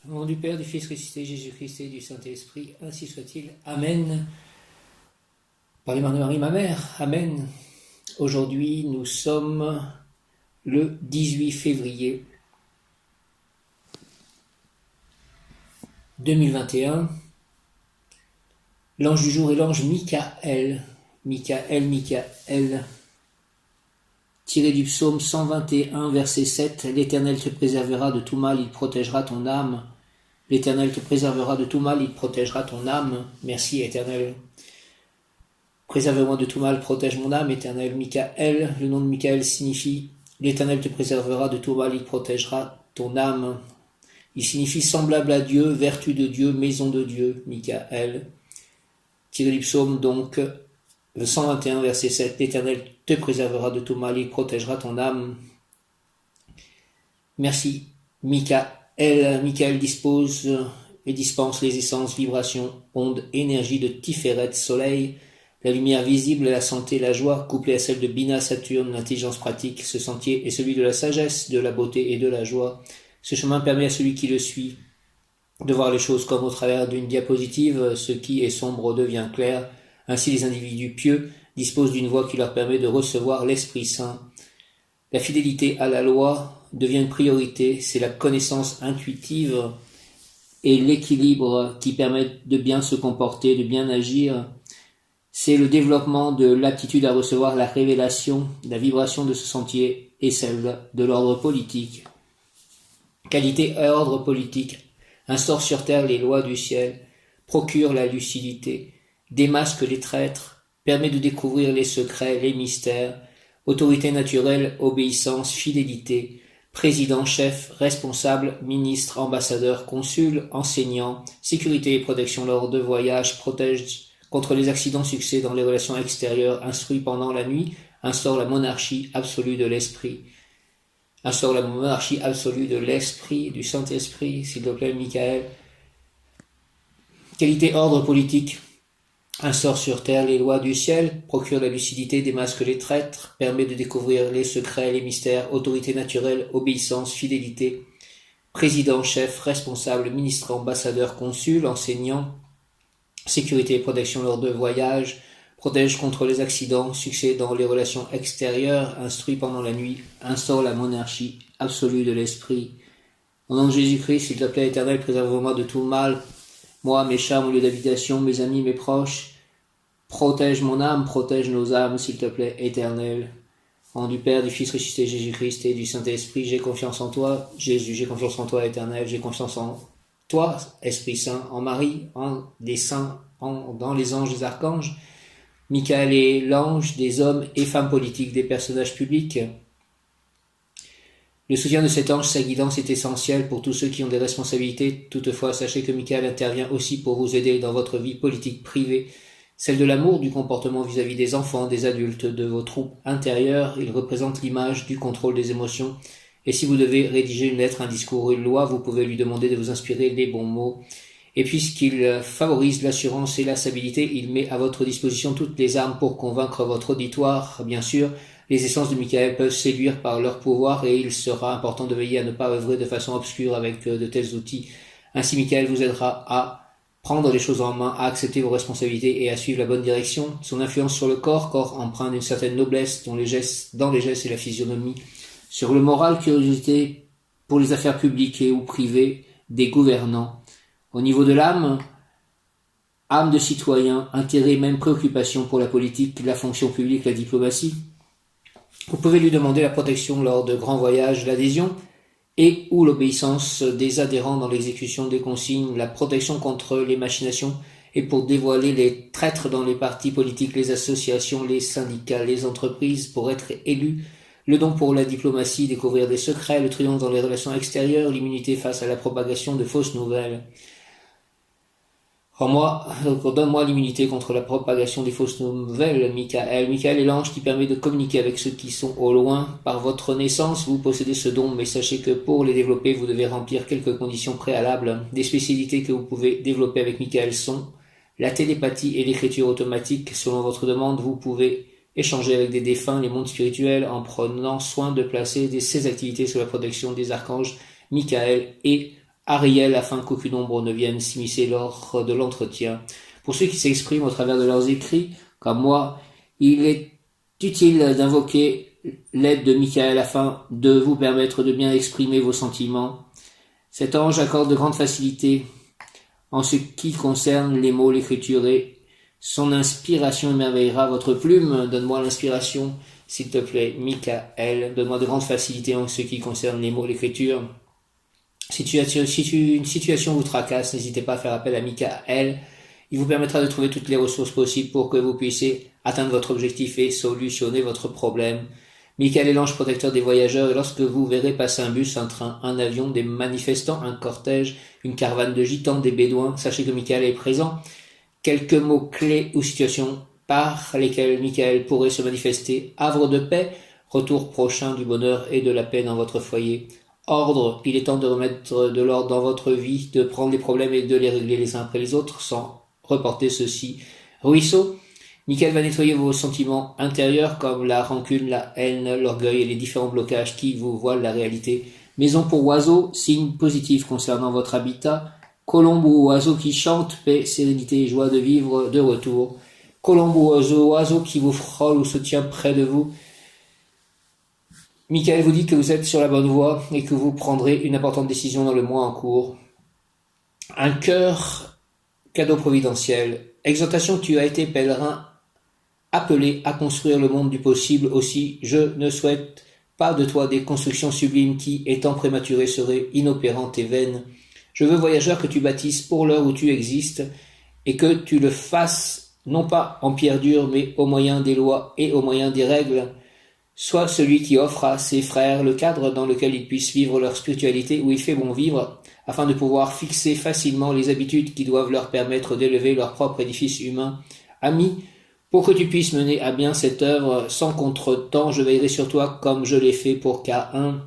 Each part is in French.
Au nom du Père, du Fils ressuscité, Jésus-Christ et du Saint-Esprit, ainsi soit-il. Amen. Par les mains de Marie, ma mère. Amen. Aujourd'hui, nous sommes le 18 février 2021. L'ange du jour est l'ange Michael. Michael. Tiré du psaume 121, verset 7. L'Éternel te préservera de tout mal, il protégera ton âme. L'Éternel te préservera de tout mal, il protégera ton âme. Merci, Éternel. Préserve-moi de tout mal, protège mon âme, Éternel. Michael, le nom de Michael signifie l'Éternel te préservera de tout mal, il protégera ton âme. Il signifie semblable à Dieu, vertu de Dieu, maison de Dieu, Michael. Tiré du psaume donc, le 121, verset 7, l'Éternel te préservera de tout mal, il protégera ton âme. Merci, Michael. Michael dispose et dispense les essences, vibrations, ondes, énergie de Tiferet, soleil, la lumière visible, la santé, la joie, couplée à celle de Bina, Saturne, l'intelligence pratique. Ce sentier est celui de la sagesse, de la beauté et de la joie. Ce chemin permet à celui qui le suit de voir les choses comme au travers d'une diapositive, ce qui est sombre devient clair. Ainsi, les individus pieux disposent d'une voie qui leur permet de recevoir l'Esprit Saint. La fidélité à la loi devient une priorité, c'est la connaissance intuitive et l'équilibre qui permettent de bien se comporter, de bien agir. C'est le développement de l'aptitude à recevoir la révélation, la vibration de ce sentier et celle de l'ordre politique. Qualité et ordre politique instaure sur terre les lois du ciel, procure la lucidité, démasque les traîtres, permet de découvrir les secrets, les mystères, autorité naturelle, obéissance, fidélité, président, chef, responsable, ministre, ambassadeur, consul, enseignant, sécurité et protection lors de voyages, protège contre les accidents, succès dans les relations extérieures, instruit pendant la nuit, instaure la monarchie absolue de l'esprit. Instaure la monarchie absolue de l'esprit, du Saint-Esprit, s'il te plaît, Michael. Qualité ordre politique. Instaure sur terre les lois du ciel, procure la lucidité, démasque les traîtres, permet de découvrir les secrets, les mystères, autorité naturelle, obéissance, fidélité, président, chef, responsable, ministre, ambassadeur, consul, enseignant, sécurité et protection lors de voyages, protège contre les accidents, succès dans les relations extérieures, instruit pendant la nuit, instaure la monarchie absolue de l'esprit. Au nom de Jésus-Christ, s'il te plaît, Éternel, préserve-moi de tout mal, moi, mes chers, mon lieu d'habitation, mes amis, mes proches. Protège mon âme, protège nos âmes, s'il te plaît, Éternel. Au nom du Père, du Fils ressuscité Jésus-Christ et du Saint-Esprit, j'ai confiance en toi, Jésus, j'ai confiance en toi, Éternel, j'ai confiance en toi, Esprit Saint, en Marie, en des saints, dans les anges, les archanges. Michael est l'ange des hommes et femmes politiques, des personnages publics. Le soutien de cet ange, sa guidance est essentielle pour tous ceux qui ont des responsabilités. Toutefois, sachez que Michael intervient aussi pour vous aider dans votre vie politique privée, celle de l'amour, du comportement vis-à-vis des enfants, des adultes, de vos troupes intérieures. Il représente l'image du contrôle des émotions. Et si vous devez rédiger une lettre, un discours ou une loi, vous pouvez lui demander de vous inspirer les bons mots. Et puisqu'il favorise l'assurance et la stabilité, il met à votre disposition toutes les armes pour convaincre votre auditoire. Bien sûr, les essences de Michael peuvent séduire par leur pouvoir et il sera important de veiller à ne pas œuvrer de façon obscure avec de tels outils. Ainsi, Michael vous aidera à prendre les choses en main, à accepter vos responsabilités et à suivre la bonne direction. Son influence sur le corps empreint d'une certaine noblesse dans les gestes et la physionomie. Sur le moral, curiosité pour les affaires publiques et ou privées des gouvernants. Au niveau de l'âme, âme de citoyen, intérêt, même préoccupation pour la politique, la fonction publique, la diplomatie. Vous pouvez lui demander la protection lors de grands voyages, l'adhésion et ou l'obéissance des adhérents dans l'exécution des consignes, la protection contre les machinations et pour dévoiler les traîtres dans les partis politiques, les associations, les syndicats, les entreprises, pour être élu, le don pour la diplomatie, découvrir des secrets, le triomphe dans les relations extérieures, l'immunité face à la propagation de fausses nouvelles. Donne-moi l'immunité contre la propagation des fausses nouvelles, Michael. Michael est l'ange qui permet de communiquer avec ceux qui sont au loin. Par votre naissance, vous possédez ce don, mais sachez que pour les développer, vous devez remplir quelques conditions préalables. Des spécialités que vous pouvez développer avec Michael sont la télépathie et l'écriture automatique. Selon votre demande, vous pouvez échanger avec des défunts, les mondes spirituels, en prenant soin de placer ces activités sous la protection des archanges Michael et Ariel, afin qu'aucune ombre ne vienne s'immiscer lors de l'entretien. Pour ceux qui s'expriment au travers de leurs écrits, comme moi, il est utile d'invoquer l'aide de Michael afin de vous permettre de bien exprimer vos sentiments. Cet ange accorde de grandes facilités en ce qui concerne les mots, l'écriture, et son inspiration émerveillera votre plume. Donne-moi l'inspiration, s'il te plaît, Michael. Donne-moi de grandes facilités en ce qui concerne les mots, l'écriture. Si une situation vous tracasse, n'hésitez pas à faire appel à Michael. Il vous permettra de trouver toutes les ressources possibles pour que vous puissiez atteindre votre objectif et solutionner votre problème. Michael est l'ange protecteur des voyageurs, et lorsque vous verrez passer un bus, un train, un avion, des manifestants, un cortège, une caravane de gitans, des bédouins, sachez que Michael est présent. Quelques mots clés ou situations par lesquelles Michael pourrait se manifester: havre de paix, retour prochain du bonheur et de la paix dans votre foyer. Ordre, il est temps de remettre de l'ordre dans votre vie, de prendre les problèmes et de les régler les uns après les autres sans reporter ceux-ci. Ruisseau, Michael va nettoyer vos sentiments intérieurs comme la rancune, la haine, l'orgueil et les différents blocages qui vous voilent la réalité. Maison pour oiseaux, signe positif concernant votre habitat. Colombe ou oiseau qui chante, paix, sérénité et joie de vivre de retour. Colombe ou oiseau qui vous frôle ou se tient près de vous. Michael vous dit que vous êtes sur la bonne voie et que vous prendrez une importante décision dans le mois en cours. Un cœur, cadeau providentiel. Exhortation, tu as été pèlerin, appelé à construire le monde du possible. Aussi, je ne souhaite pas de toi des constructions sublimes qui, étant prématurées, seraient inopérantes et vaines. Je veux, voyageur, que tu bâtisses pour l'heure où tu existes et que tu le fasses non pas en pierre dure, mais au moyen des lois et au moyen des règles. Sois celui qui offre à ses frères le cadre dans lequel ils puissent vivre leur spiritualité, où il fait bon vivre, afin de pouvoir fixer facilement les habitudes qui doivent leur permettre d'élever leur propre édifice humain. Ami, pour que tu puisses mener à bien cette œuvre sans contretemps, je veillerai sur toi comme je l'ai fait pour K1.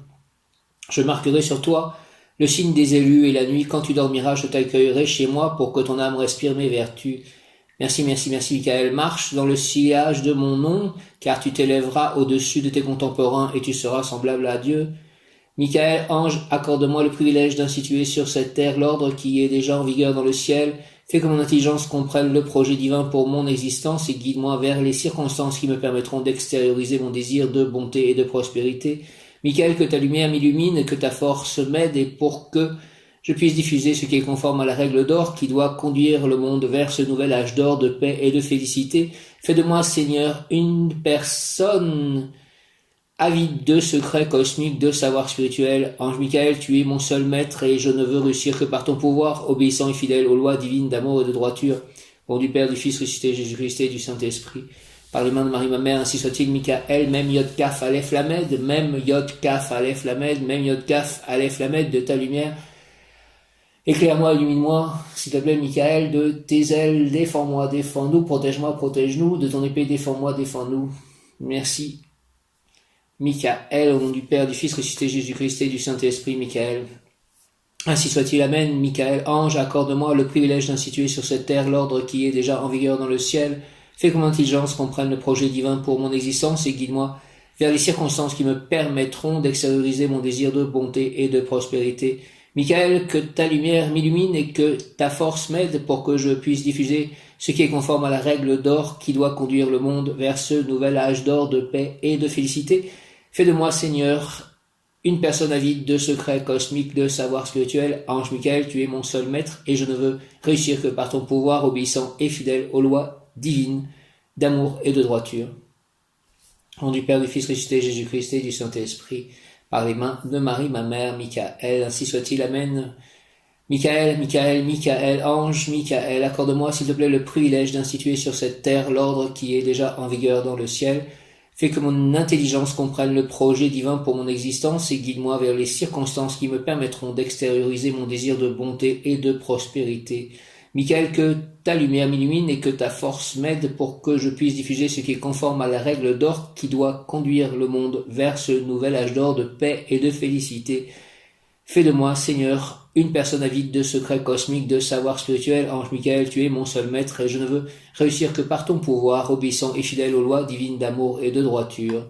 Je marquerai sur toi le signe des élus, et la nuit, quand tu dormiras, je t'accueillerai chez moi pour que ton âme respire mes vertus. Merci, Michael. Marche dans le sillage de mon nom, car tu t'élèveras au-dessus de tes contemporains et tu seras semblable à Dieu. Michael, ange, accorde-moi le privilège d'instituer sur cette terre l'ordre qui est déjà en vigueur dans le ciel. Fais que mon intelligence comprenne le projet divin pour mon existence et guide-moi vers les circonstances qui me permettront d'extérioriser mon désir de bonté et de prospérité. Michael, que ta lumière m'illumine, que ta force m'aide, et pour que je puisse diffuser ce qui est conforme à la règle d'or qui doit conduire le monde vers ce nouvel âge d'or de paix et de félicité. Fais de moi, Seigneur, une personne avide de secrets cosmiques, de savoir spirituel. Ange Michael, tu es mon seul maître et je ne veux réussir que par ton pouvoir, obéissant et fidèle aux lois divines d'amour et de droiture. Au nom du Père, du Fils ressuscité, Jésus-Christ et du Saint-Esprit. Par les mains de Marie, ma mère, ainsi soit-il. Michael, même Yod Kaf Aleph Lamed, même Yod Kaf Aleph Lamed, même Yod Kaf Aleph Lamed, de ta lumière. Éclaire-moi, illumine-moi, s'il te plaît, Michael, de tes ailes, défends-moi, défends-nous, protège-moi, protège-nous, de ton épée, défends-moi, défends-nous. Merci. Michael, au nom du Père, du Fils ressuscité, Jésus-Christ et du Saint-Esprit, Michael. Ainsi soit-il, Amen. Michael, ange, accorde-moi le privilège d'instituer sur cette terre l'ordre qui est déjà en vigueur dans le ciel. Fais que mon intelligence comprenne le projet divin pour mon existence et guide-moi vers les circonstances qui me permettront d'extérioriser mon désir de bonté et de prospérité. Michael, que ta lumière m'illumine et que ta force m'aide pour que je puisse diffuser ce qui est conforme à la règle d'or qui doit conduire le monde vers ce nouvel âge d'or de paix et de félicité. Fais de moi, Seigneur, une personne avide de secrets cosmiques, de savoir spirituel. Ange Michael, tu es mon seul maître et je ne veux réussir que par ton pouvoir obéissant et fidèle aux lois divines d'amour et de droiture. Au nom du Père, du Fils ressuscité, Jésus-Christ et du Saint-Esprit. Par les mains de Marie, ma mère, Michael, ainsi soit-il, Amen. Michael, ange, Michael, accorde-moi, s'il te plaît, le privilège d'instituer sur cette terre l'ordre qui est déjà en vigueur dans le ciel. Fais que mon intelligence comprenne le projet divin pour mon existence et guide-moi vers les circonstances qui me permettront d'extérioriser mon désir de bonté et de prospérité. Michael, que ta lumière m'illumine et que ta force m'aide pour que je puisse diffuser ce qui est conforme à la règle d'or qui doit conduire le monde vers ce nouvel âge d'or de paix et de félicité. Fais de moi, Seigneur, une personne avide de secrets cosmiques, de savoir spirituel. Ange Michael, tu es mon seul maître et je ne veux réussir que par ton pouvoir, obéissant et fidèle aux lois divines d'amour et de droiture.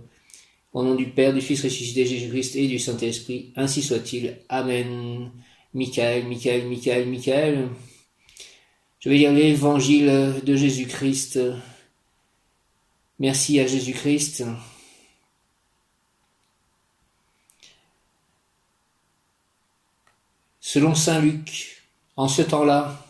Au nom du Père, du Fils ressuscité, Jésus-Christ et du Saint-Esprit, ainsi soit-il. Amen. Michael, Michael, Michael, Michael. Je vais lire l'évangile de Jésus-Christ. Merci à Jésus-Christ. Selon saint Luc, en ce temps-là,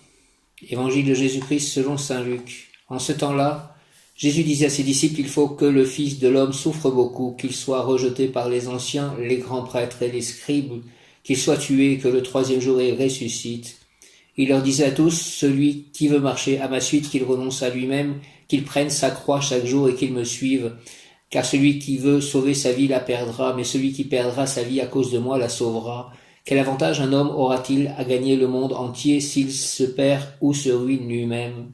évangile de Jésus-Christ selon saint Luc, en ce temps-là, Jésus disait à ses disciples, il faut que le Fils de l'homme souffre beaucoup, qu'il soit rejeté par les anciens, les grands prêtres et les scribes, qu'il soit tué, que le troisième jour il ressuscite. Il leur disait à tous, celui qui veut marcher à ma suite, qu'il renonce à lui-même, qu'il prenne sa croix chaque jour et qu'il me suive. Car celui qui veut sauver sa vie la perdra, mais celui qui perdra sa vie à cause de moi la sauvera. Quel avantage un homme aura-t-il à gagner le monde entier s'il se perd ou se ruine lui-même?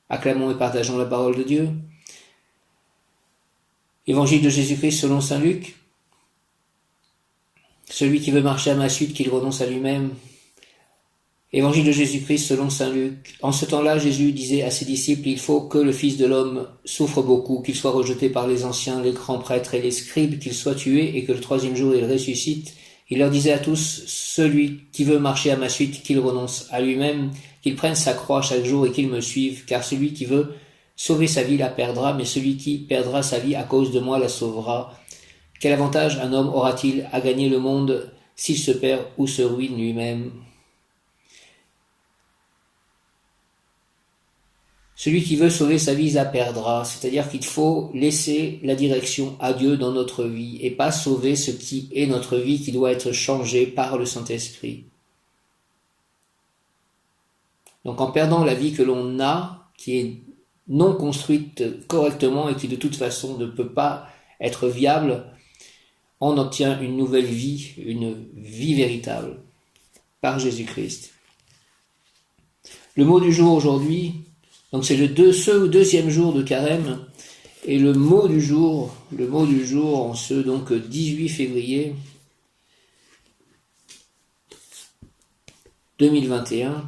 Acclamons et partageons la parole de Dieu. Évangile de Jésus-Christ selon saint Luc. Celui qui veut marcher à ma suite, qu'il renonce à lui-même. Évangile de Jésus-Christ selon saint Luc. En ce temps-là, Jésus disait à ses disciples, il faut que le Fils de l'homme souffre beaucoup, qu'il soit rejeté par les anciens, les grands prêtres et les scribes, qu'il soit tué et que le troisième jour il ressuscite. Il leur disait à tous, celui qui veut marcher à ma suite, qu'il renonce à lui-même, qu'il prenne sa croix chaque jour et qu'il me suive, car celui qui veut sauver sa vie la perdra, mais celui qui perdra sa vie à cause de moi la sauvera. Quel avantage un homme aura-t-il à gagner le monde s'il se perd ou se ruine lui-même? Celui qui veut sauver sa vie la perdra, c'est-à-dire qu'il faut laisser la direction à Dieu dans notre vie et pas sauver ce qui est notre vie qui doit être changé par le Saint-Esprit. Donc en perdant la vie que l'on a, qui est non construite correctement et qui de toute façon ne peut pas être viable, on obtient une nouvelle vie, une vie véritable par Jésus-Christ. Le mot du jour aujourd'hui, donc c'est le deuxième jour de carême, et le mot du jour en ce donc 18 février 2021,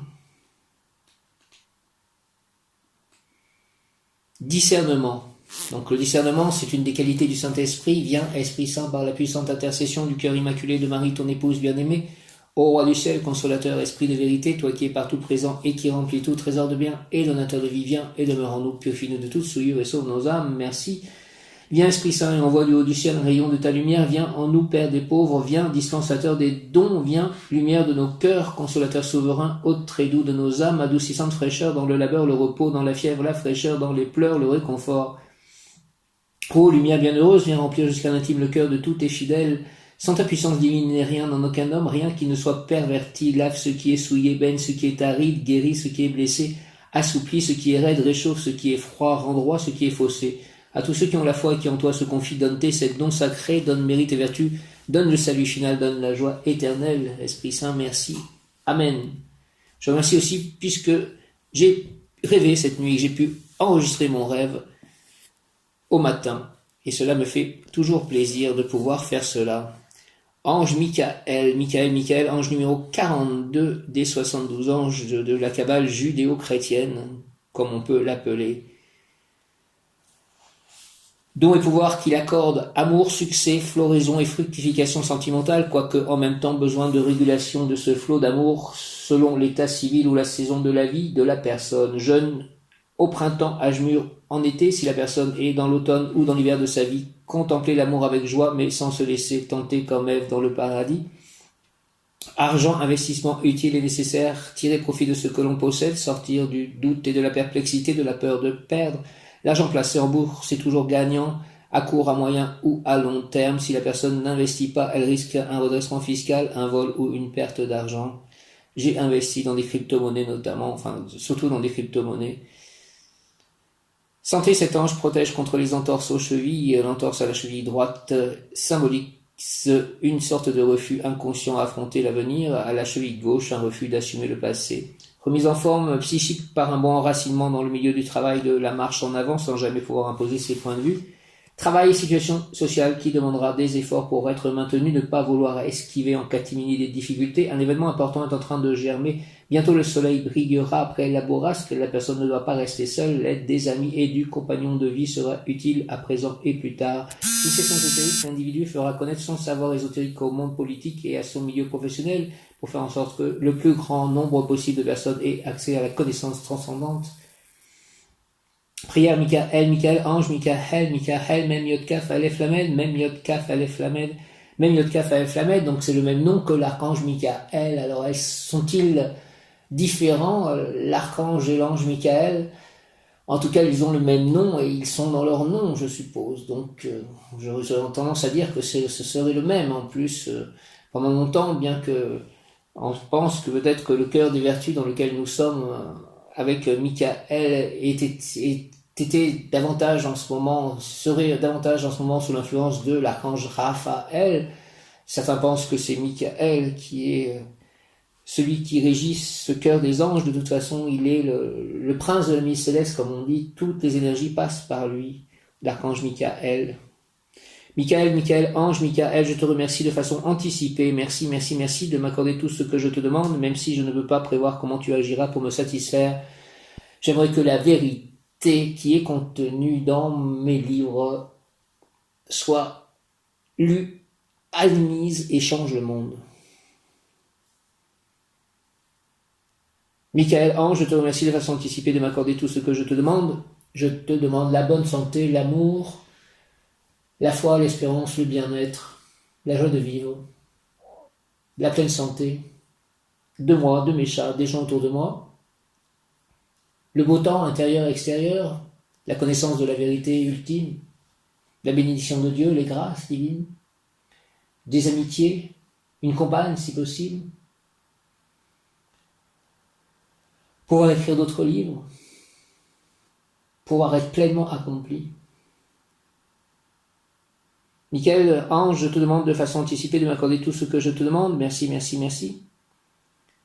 discernement. Donc le discernement, c'est une des qualités du Saint-Esprit. Viens, Esprit Saint, par la puissante intercession du cœur immaculé de Marie, ton épouse bien-aimée, ô roi du ciel, consolateur, esprit de vérité, toi qui es partout présent et qui remplis tout trésor de bien et donateur de vie, viens et demeure en nous, purifie-nous de toute souillure et sauve nos âmes, merci. Viens Esprit Saint et envoie du haut du ciel un rayon de ta lumière, viens en nous, Père des pauvres, viens dispensateur des dons, viens lumière de nos cœurs, consolateur souverain, hôte très doux de nos âmes, adoucissante fraîcheur dans le labeur, le repos, dans la fièvre, la fraîcheur, dans les pleurs, le réconfort. Ô lumière bienheureuse, viens remplir jusqu'à l'intime le cœur de tous tes fidèles. Sans ta puissance divine n'est rien en aucun homme, rien qui ne soit perverti, lave ce qui est souillé, baigne ce qui est aride, guérit ce qui est blessé, assouplit ce qui est raide, réchauffe ce qui est froid, rend droit ce qui est faussé. À tous ceux qui ont la foi et qui en toi se confient, donne tes sept dons sacrés, donne mérite et vertu, donne le salut final, donne la joie éternelle. Esprit Saint, merci. Amen. Je remercie aussi puisque j'ai rêvé cette nuit, j'ai pu enregistrer mon rêve au matin. Et cela me fait toujours plaisir de pouvoir faire cela. Ange Michael, ange numéro 42 des 72 anges de la Kabbale judéo-chrétienne, comme on peut l'appeler. Don et pouvoir qu'il accorde amour, succès, floraison et fructification sentimentale, quoique en même temps besoin de régulation de ce flot d'amour selon l'état civil ou la saison de la vie de la personne. Jeune au printemps, âge mûr en été, si la personne est dans l'automne ou dans l'hiver de sa vie, contempler l'amour avec joie, mais sans se laisser tenter comme Ève dans le paradis. Argent, investissement utile et nécessaire, tirer profit de ce que l'on possède, sortir du doute et de la perplexité, de la peur de perdre. L'argent placé en bourse est toujours gagnant, à court, à moyen ou à long terme. Si la personne n'investit pas, elle risque un redressement fiscal, un vol ou une perte d'argent. J'ai investi dans des crypto-monnaies notamment, surtout dans des crypto-monnaies. Santé, cet ange protège contre les entorses aux chevilles. L'entorse à la cheville droite symbolise une sorte de refus inconscient à affronter l'avenir. À la cheville gauche, un refus d'assumer le passé. Remise en forme psychique par un bon enracinement dans le milieu du travail, de la marche en avant sans jamais pouvoir imposer ses points de vue. Travail et situation sociale qui demandera des efforts pour être maintenu, ne pas vouloir esquiver en catimini des difficultés. Un événement important est en train de germer. Bientôt le soleil brillera après la bourrasque. La personne ne doit pas rester seule. L'aide des amis et du compagnon de vie sera utile à présent et plus tard. L'initiation ésotérique, l'individu fera connaître son savoir ésotérique au monde politique et à son milieu professionnel pour faire en sorte que le plus grand nombre possible de personnes aient accès à la connaissance transcendante. Prière Michael, ange, Michael, même Yod Kaf Aleph Lamed, même Yod Kaf Aleph Lamed, même Yod Kaf Aleph Lamed, donc c'est le même nom que l'archange Michael. Alors sont-ils différents, l'archange et l'ange Michael? En tout cas, ils ont le même nom et ils sont dans leur nom, je suppose. Donc, j'aurais tendance à dire que ce serait le même. En plus, pendant longtemps, bien que on pense que peut-être que le cœur des vertus dans lequel nous sommes avec Michael était davantage en ce moment, serait davantage en ce moment sous l'influence de l'archange Raphaël. Certains pensent que c'est Michael qui est celui qui régit ce cœur des anges. De toute façon, il est le prince de la milice céleste, comme on dit. Toutes les énergies passent par lui, l'archange Michael. Michael, ange, Michael, je te remercie de façon anticipée. Merci de m'accorder tout ce que je te demande, même si je ne peux pas prévoir comment tu agiras pour me satisfaire. J'aimerais que la vérité qui est contenue dans mes livres soit lue, admise et change le monde. Michael, ange, je te remercie de façon anticipée de m'accorder tout ce que je te demande. Je te demande la bonne santé, l'amour, la foi, l'espérance, le bien-être, la joie de vivre, la pleine santé, de moi, de mes chats, des gens autour de moi, le beau temps intérieur et extérieur, la connaissance de la vérité ultime, la bénédiction de Dieu, les grâces divines, des amitiés, une compagne si possible, pouvoir écrire d'autres livres, pouvoir être pleinement accompli. Michael, ange, je te demande de façon anticipée de m'accorder tout ce que je te demande. Merci.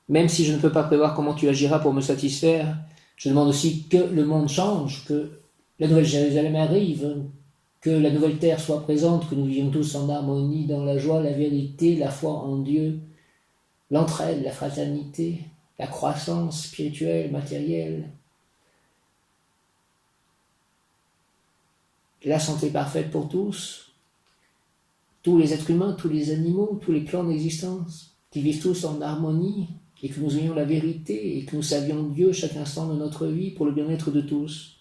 Même si je ne peux pas prévoir comment tu agiras pour me satisfaire, je demande aussi que le monde change, que la nouvelle Jérusalem arrive, que la nouvelle terre soit présente, que nous vivions tous en harmonie, dans la joie, la vérité, la foi en Dieu, l'entraide, la fraternité, la croissance spirituelle, matérielle, la santé parfaite pour tous les êtres humains, tous les animaux, tous les plans d'existence, qui vivent tous en harmonie, et que nous ayons la vérité, et que nous savions Dieu chaque instant de notre vie pour le bien-être de tous.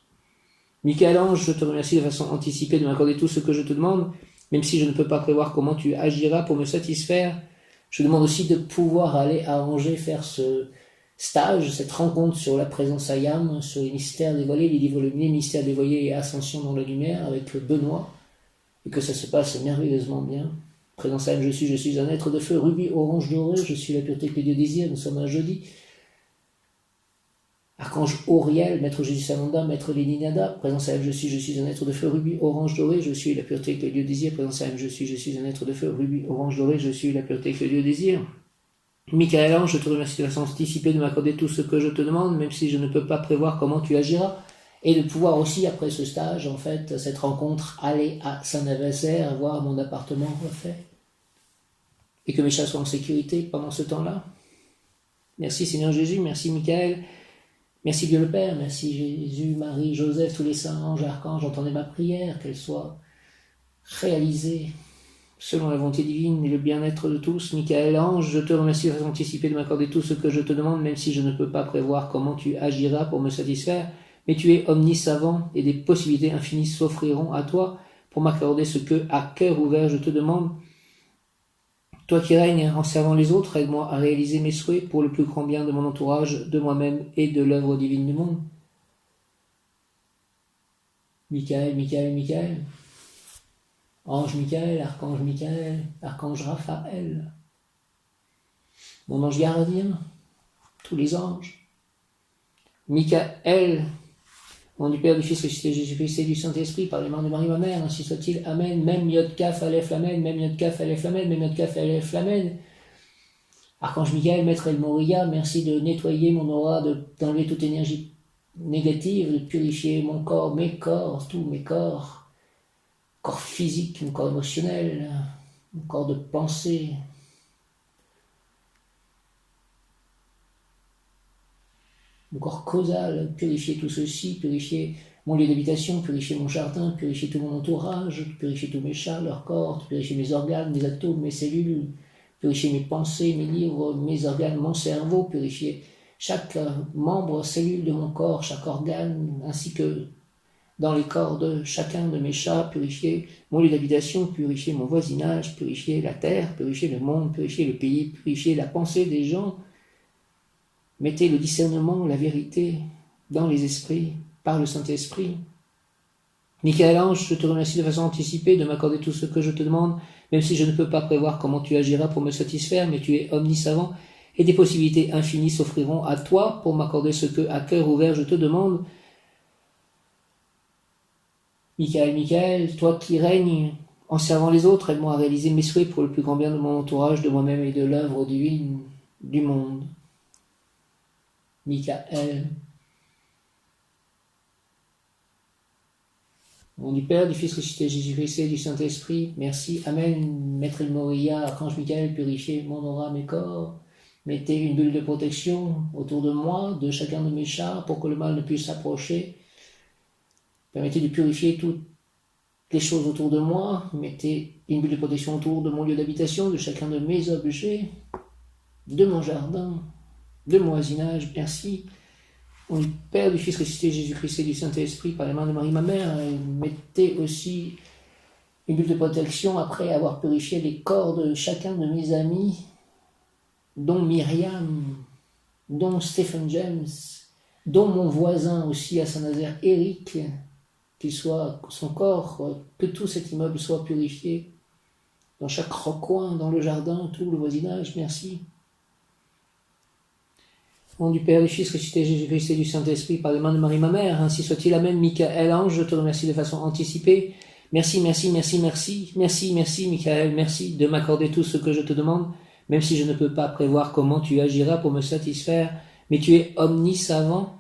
Michel-Ange, je te remercie de façon anticipée de m'accorder tout ce que je te demande, même si je ne peux pas prévoir comment tu agiras pour me satisfaire. Je demande aussi de pouvoir aller à Angers faire ce stage, cette rencontre sur la présence Ayam, sur les mystères dévoilés, les livres lumineux, mystères dévoilés et ascension dans la lumière, avec Benoît, et que ça se passe merveilleusement bien. Présence Ayam, je suis un être de feu, rubis, orange, doré, je suis la pureté que Dieu désire, nous sommes un jeudi. Archange Auriel, Maître Jésus Sananda, Maître Léninada, présence Ayam, je suis un être de feu, rubis, orange, doré, je suis la pureté que Dieu désire, présence Ayam, je suis un être de feu, rubis, orange, doré, je suis la pureté que Dieu désire. Michael-Ange, je te remercie de façon anticipée de m'accorder tout ce que je te demande, même si je ne peux pas prévoir comment tu agiras, et de pouvoir aussi, après ce stage, en fait, cette rencontre, aller à Saint-Nazaire, voir mon appartement refait, et que mes chats soient en sécurité pendant ce temps-là. Merci Seigneur Jésus, merci Michael, merci Dieu le Père, merci Jésus, Marie, Joseph, tous les saints anges, archanges, entendez ma prière, qu'elle soit réalisée selon la volonté divine et le bien-être de tous. Michael-Ange, je te remercie de façon anticipée de m'accorder tout ce que je te demande, même si je ne peux pas prévoir comment tu agiras pour me satisfaire, mais tu es omnisavant et des possibilités infinies s'offriront à toi pour m'accorder ce que, à cœur ouvert, je te demande. Toi qui règnes en servant les autres, aide-moi à réaliser mes souhaits pour le plus grand bien de mon entourage, de moi-même et de l'œuvre divine du monde. Michael. Ange Michael, archange Raphaël, mon ange gardien, tous les anges. Michael, au nom du Père, du Fils, ressuscité Jésus-Christ et du Saint-Esprit, par les mains de Marie, ma mère, ainsi soit-il. Amen. Même Yod Kaf Aleph Lamed, même Yod Kaf Aleph Lamed, même Yod Kaf Aleph Lamed. Archange Michael, Maître El Moria, merci de nettoyer mon aura, d'enlever toute énergie négative, de purifier mon corps, mes corps, tous mes corps, corps physique, mon corps émotionnel, mon corps de pensée, mon corps causal, purifier tout ceci, purifier mon lieu d'habitation, purifier mon jardin, purifier tout mon entourage, purifier tous mes chats, leur corps, purifier mes organes, mes atomes, mes cellules, purifier mes pensées, mes livres, mes organes, mon cerveau, purifier chaque membre, cellule de mon corps, chaque organe, ainsi que dans les corps de chacun de mes chats, purifier mon lieu d'habitation, purifier mon voisinage, purifier la terre, purifier le monde, purifier le pays, purifier la pensée des gens. Mettez le discernement, la vérité dans les esprits, par le Saint-Esprit. Michel-Ange, je te remercie de façon anticipée de m'accorder tout ce que je te demande, même si je ne peux pas prévoir comment tu agiras pour me satisfaire, mais tu es omnisavant, et des possibilités infinies s'offriront à toi pour m'accorder ce que, à cœur ouvert, je te demande. Michael, toi qui règnes en servant les autres, aide-moi à réaliser mes souhaits pour le plus grand bien de mon entourage, de moi-même et de l'œuvre divine du monde. Michael. Au nom du Père, du Fils ressuscité Jésus-Christ et du Saint-Esprit, merci. Amen. Maître El Moria, Archange Michael, purifiez mon aura, mes corps. Mettez une bulle de protection autour de moi, de chacun de mes chats, pour que le mal ne puisse s'approcher. Permettez de purifier toutes les choses autour de moi. Mettez une bulle de protection autour de mon lieu d'habitation, de chacun de mes objets, de mon jardin, de mon voisinage. Merci. Au nom du Père, du Fils ressuscité Jésus-Christ et du Saint-Esprit, par les mains de Marie, ma mère, mettez aussi une bulle de protection après avoir purifié les corps de chacun de mes amis, dont Myriam, dont Stephen James, dont mon voisin aussi à Saint-Nazaire, Eric, qu'il soit son corps, que tout cet immeuble soit purifié, dans chaque recoin, dans le jardin, tout le voisinage. Merci. Au nom du Père, du Fils ressuscité Jésus-Christ et du Saint-Esprit, par les mains de Marie, ma mère, ainsi soit-il. Amen. Michael, ange, je te remercie de façon anticipée. Merci, Michael, merci de m'accorder tout ce que je te demande, même si je ne peux pas prévoir comment tu agiras pour me satisfaire, mais tu es omnisavant,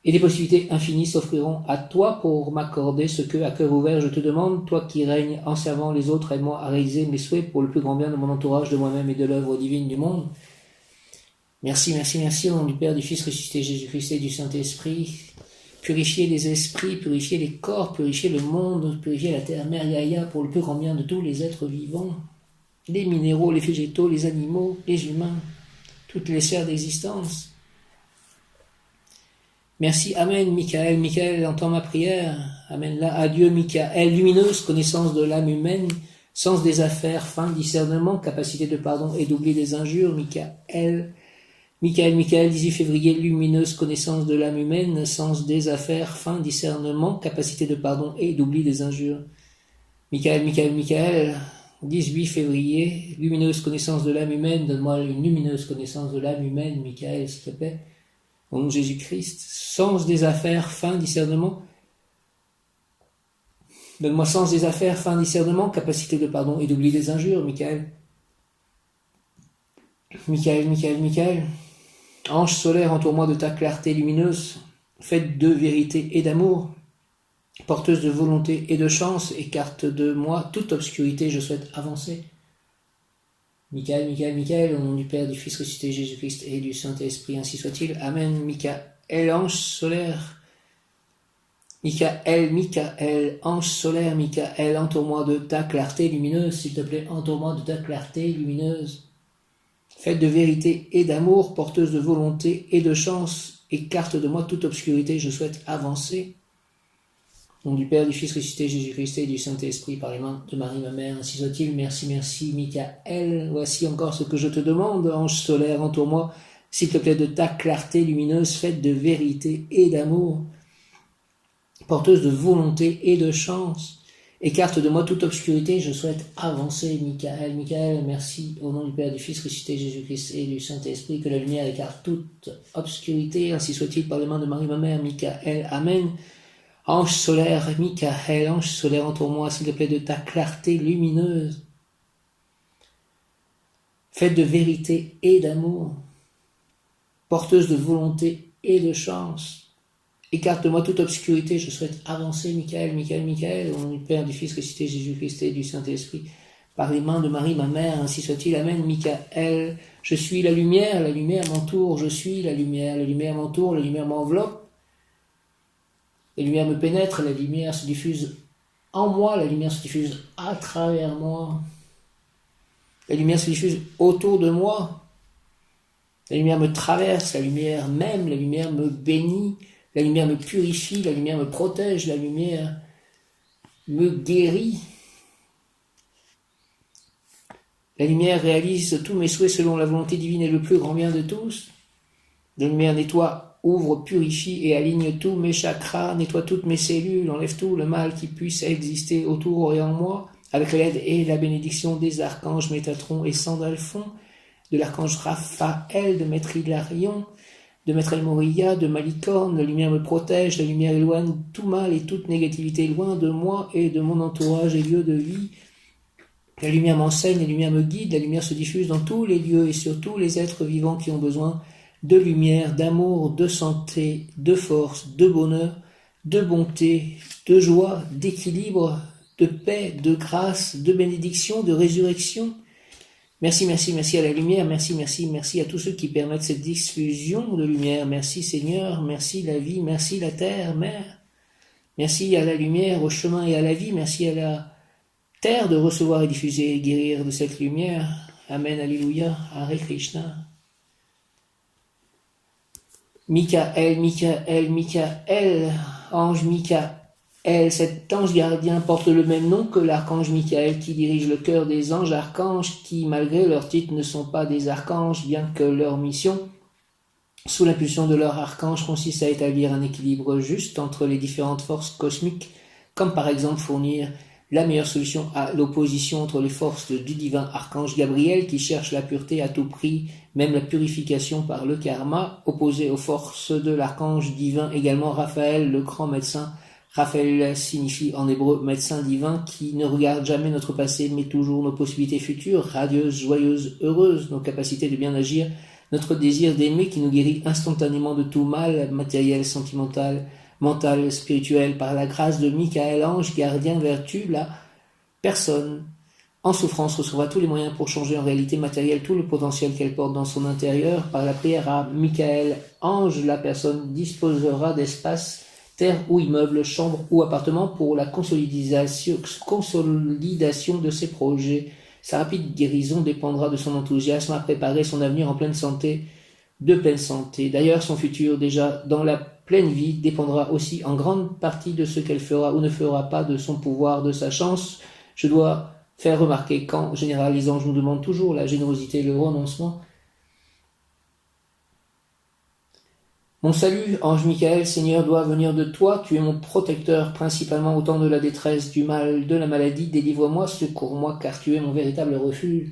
et des possibilités infinies s'offriront à toi pour m'accorder ce que, à cœur ouvert, je te demande. Toi qui règnes en servant les autres, aide-moi à réaliser mes souhaits pour le plus grand bien de mon entourage, de moi-même et de l'œuvre divine du monde. Merci, au nom du Père, du Fils ressuscité Jésus-Christ et du Saint-Esprit. Purifier les esprits, purifier les corps, purifier le monde, purifier la terre, Mère Gaïa, pour le plus grand bien de tous les êtres vivants, les minéraux, les végétaux, les animaux, les humains, toutes les sphères d'existence. Merci, Amen, Michael, entends ma prière. Amen, là, adieu, Michael, lumineuse connaissance de l'âme humaine, sens des affaires, fin discernement, capacité de pardon et d'oubli des injures, Michael, 18 février, lumineuse connaissance de l'âme humaine, sens des affaires, fin discernement, capacité de pardon et d'oubli des injures. Michael, 18 février, lumineuse connaissance de l'âme humaine, donne-moi une lumineuse connaissance de l'âme humaine, Michael, s'il te plaît, au nom de Jésus-Christ, sens des affaires, fin discernement, donne-moi sens des affaires, fin discernement, capacité de pardon et d'oubli des injures, Michael. Ange solaire, entoure-moi de ta clarté lumineuse, faite de vérité et d'amour, porteuse de volonté et de chance, écarte de moi toute obscurité, je souhaite avancer. Michael, au nom du Père, du Fils ressuscité Jésus-Christ et du Saint-Esprit, ainsi soit-il. Amen. Michael, ange solaire. Michael, ange solaire, Michael, entoure-moi de ta clarté lumineuse, s'il te plaît, entoure-moi de ta clarté lumineuse. Faite de vérité et d'amour, porteuse de volonté et de chance, écarte de moi toute obscurité, je souhaite avancer. Au nom du Père, du Fils ressuscité Jésus-Christ et du Saint-Esprit, par les mains de Marie, ma mère, ainsi soit-il. Merci, Michael. Voici encore ce que je te demande, ange solaire, entoure-moi, s'il te plaît, de ta clarté lumineuse, faite de vérité et d'amour, porteuse de volonté et de chance. Écarte de moi toute obscurité, je souhaite avancer, Michael, merci, au nom du Père, du Fils ressuscité Jésus-Christ et du Saint-Esprit, que la lumière écarte toute obscurité, ainsi soit-il par les mains de Marie, ma mère, Michael, Amen. Ange solaire, Michael, ange solaire, entoure-moi, s'il te plaît, de ta clarté lumineuse, faite de vérité et d'amour, porteuse de volonté et de chance. Écarte-moi toute obscurité, je souhaite avancer, Michael, Michael, Michael, au nom du Père, du Fils, ressuscité, Jésus-Christ et du Saint-Esprit. Par les mains de Marie, ma mère, ainsi soit-il, Amen, Michael. Je suis la lumière m'entoure, je suis la lumière m'entoure, la lumière m'enveloppe. La lumière me pénètre, la lumière se diffuse en moi, la lumière se diffuse à travers moi. La lumière se diffuse autour de moi. La lumière me traverse, la lumière m'aime, la lumière me bénit, la lumière me purifie, la lumière me protège, la lumière me guérit. La lumière réalise tous mes souhaits selon la volonté divine et le plus grand bien de tous. La lumière nettoie, ouvre, purifie et aligne tous mes chakras, nettoie toutes mes cellules, enlève tout le mal qui puisse exister autour et en moi, avec l'aide et la bénédiction des archanges Métatron et Sandalphon, de l'archange Raphaël, de Maître Hilarion, de Maître El Moria, de Malicorne. La lumière me protège, la lumière éloigne tout mal et toute négativité loin de moi et de mon entourage et lieu de vie. La lumière m'enseigne, la lumière me guide, la lumière se diffuse dans tous les lieux et sur tous les êtres vivants qui ont besoin de lumière, d'amour, de santé, de force, de bonheur, de bonté, de joie, d'équilibre, de paix, de grâce, de bénédiction, de résurrection. Merci, merci, merci à la lumière, merci, merci, merci à tous ceux qui permettent cette diffusion de lumière. Merci Seigneur, merci la vie, merci la terre, mère. Merci à la lumière, au chemin et à la vie, merci à la terre de recevoir et diffuser et guérir de cette lumière. Amen, Alléluia, Hare Krishna. Michael, Michael, Michael, ange Michael, cet ange gardien porte le même nom que l'archange Michael qui dirige le cœur des anges archanges qui, malgré leur titre, ne sont pas des archanges, bien que leur mission, sous l'impulsion de leur archange, consiste à établir un équilibre juste entre les différentes forces cosmiques, comme par exemple fournir la meilleure solution à l'opposition entre les forces du divin archange Gabriel qui cherche la pureté à tout prix, même la purification par le karma, opposée aux forces de l'archange divin également Raphaël, le grand médecin. Raphaël signifie en hébreu médecin divin qui ne regarde jamais notre passé mais toujours nos possibilités futures, radieuses, joyeuses, heureuses, nos capacités de bien agir, notre désir d'aimer qui nous guérit instantanément de tout mal, matériel, sentimental, mental, spirituel, par la grâce de Michael, ange, gardien, vertu, la personne en souffrance recevra tous les moyens pour changer en réalité matérielle tout le potentiel qu'elle porte dans son intérieur. Par la prière à Michael, ange, la personne disposera d'espace, terre ou immeuble, chambre ou appartement pour la consolidation de ses projets. Sa rapide guérison dépendra de son enthousiasme à préparer son avenir en pleine santé, de pleine santé. D'ailleurs, son futur déjà dans la pleine vie dépendra aussi en grande partie de ce qu'elle fera ou ne fera pas, de son pouvoir, de sa chance. Je dois faire remarquer qu'en général, les anges nous demandent toujours la générosité et le renoncement. Mon salut, ange Michael, Seigneur, doit venir de toi. Tu es mon protecteur, principalement au temps de la détresse, du mal, de la maladie. Délivre-moi, secours-moi, car tu es mon véritable refuge.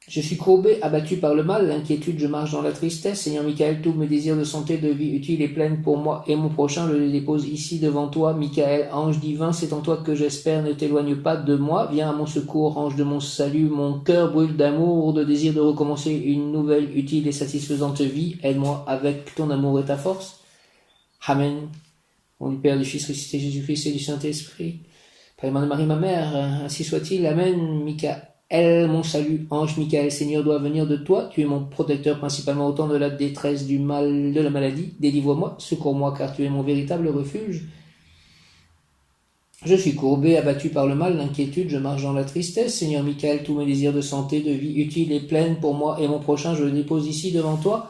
Je suis courbé, abattu par le mal, l'inquiétude, je marche dans la tristesse. Seigneur Michael, tous mes désirs de santé, de vie utile et pleine pour moi et mon prochain, je les dépose ici devant toi. Michael, ange divin, c'est en toi que j'espère, ne t'éloigne pas de moi. Viens à mon secours, ange de mon salut. Mon cœur brûle d'amour, de désir de recommencer une nouvelle, utile et satisfaisante vie. Aide-moi avec ton amour et ta force. Amen. Au nom du Père, du Fils, ressuscité Jésus-Christ et du Saint-Esprit. Par les mains de Marie, ma mère, ainsi soit-il. Amen. Michael. Mon salut, ange Michael, Seigneur, doit venir de toi. Tu es mon protecteur principalement au temps de la détresse, du mal, de la maladie. Délivre-moi, secours-moi, car tu es mon véritable refuge. Je suis courbé, abattu par le mal, l'inquiétude, je marche dans la tristesse. Seigneur Michael, tous mes désirs de santé, de vie utile et pleine pour moi et mon prochain, je le dépose ici devant toi.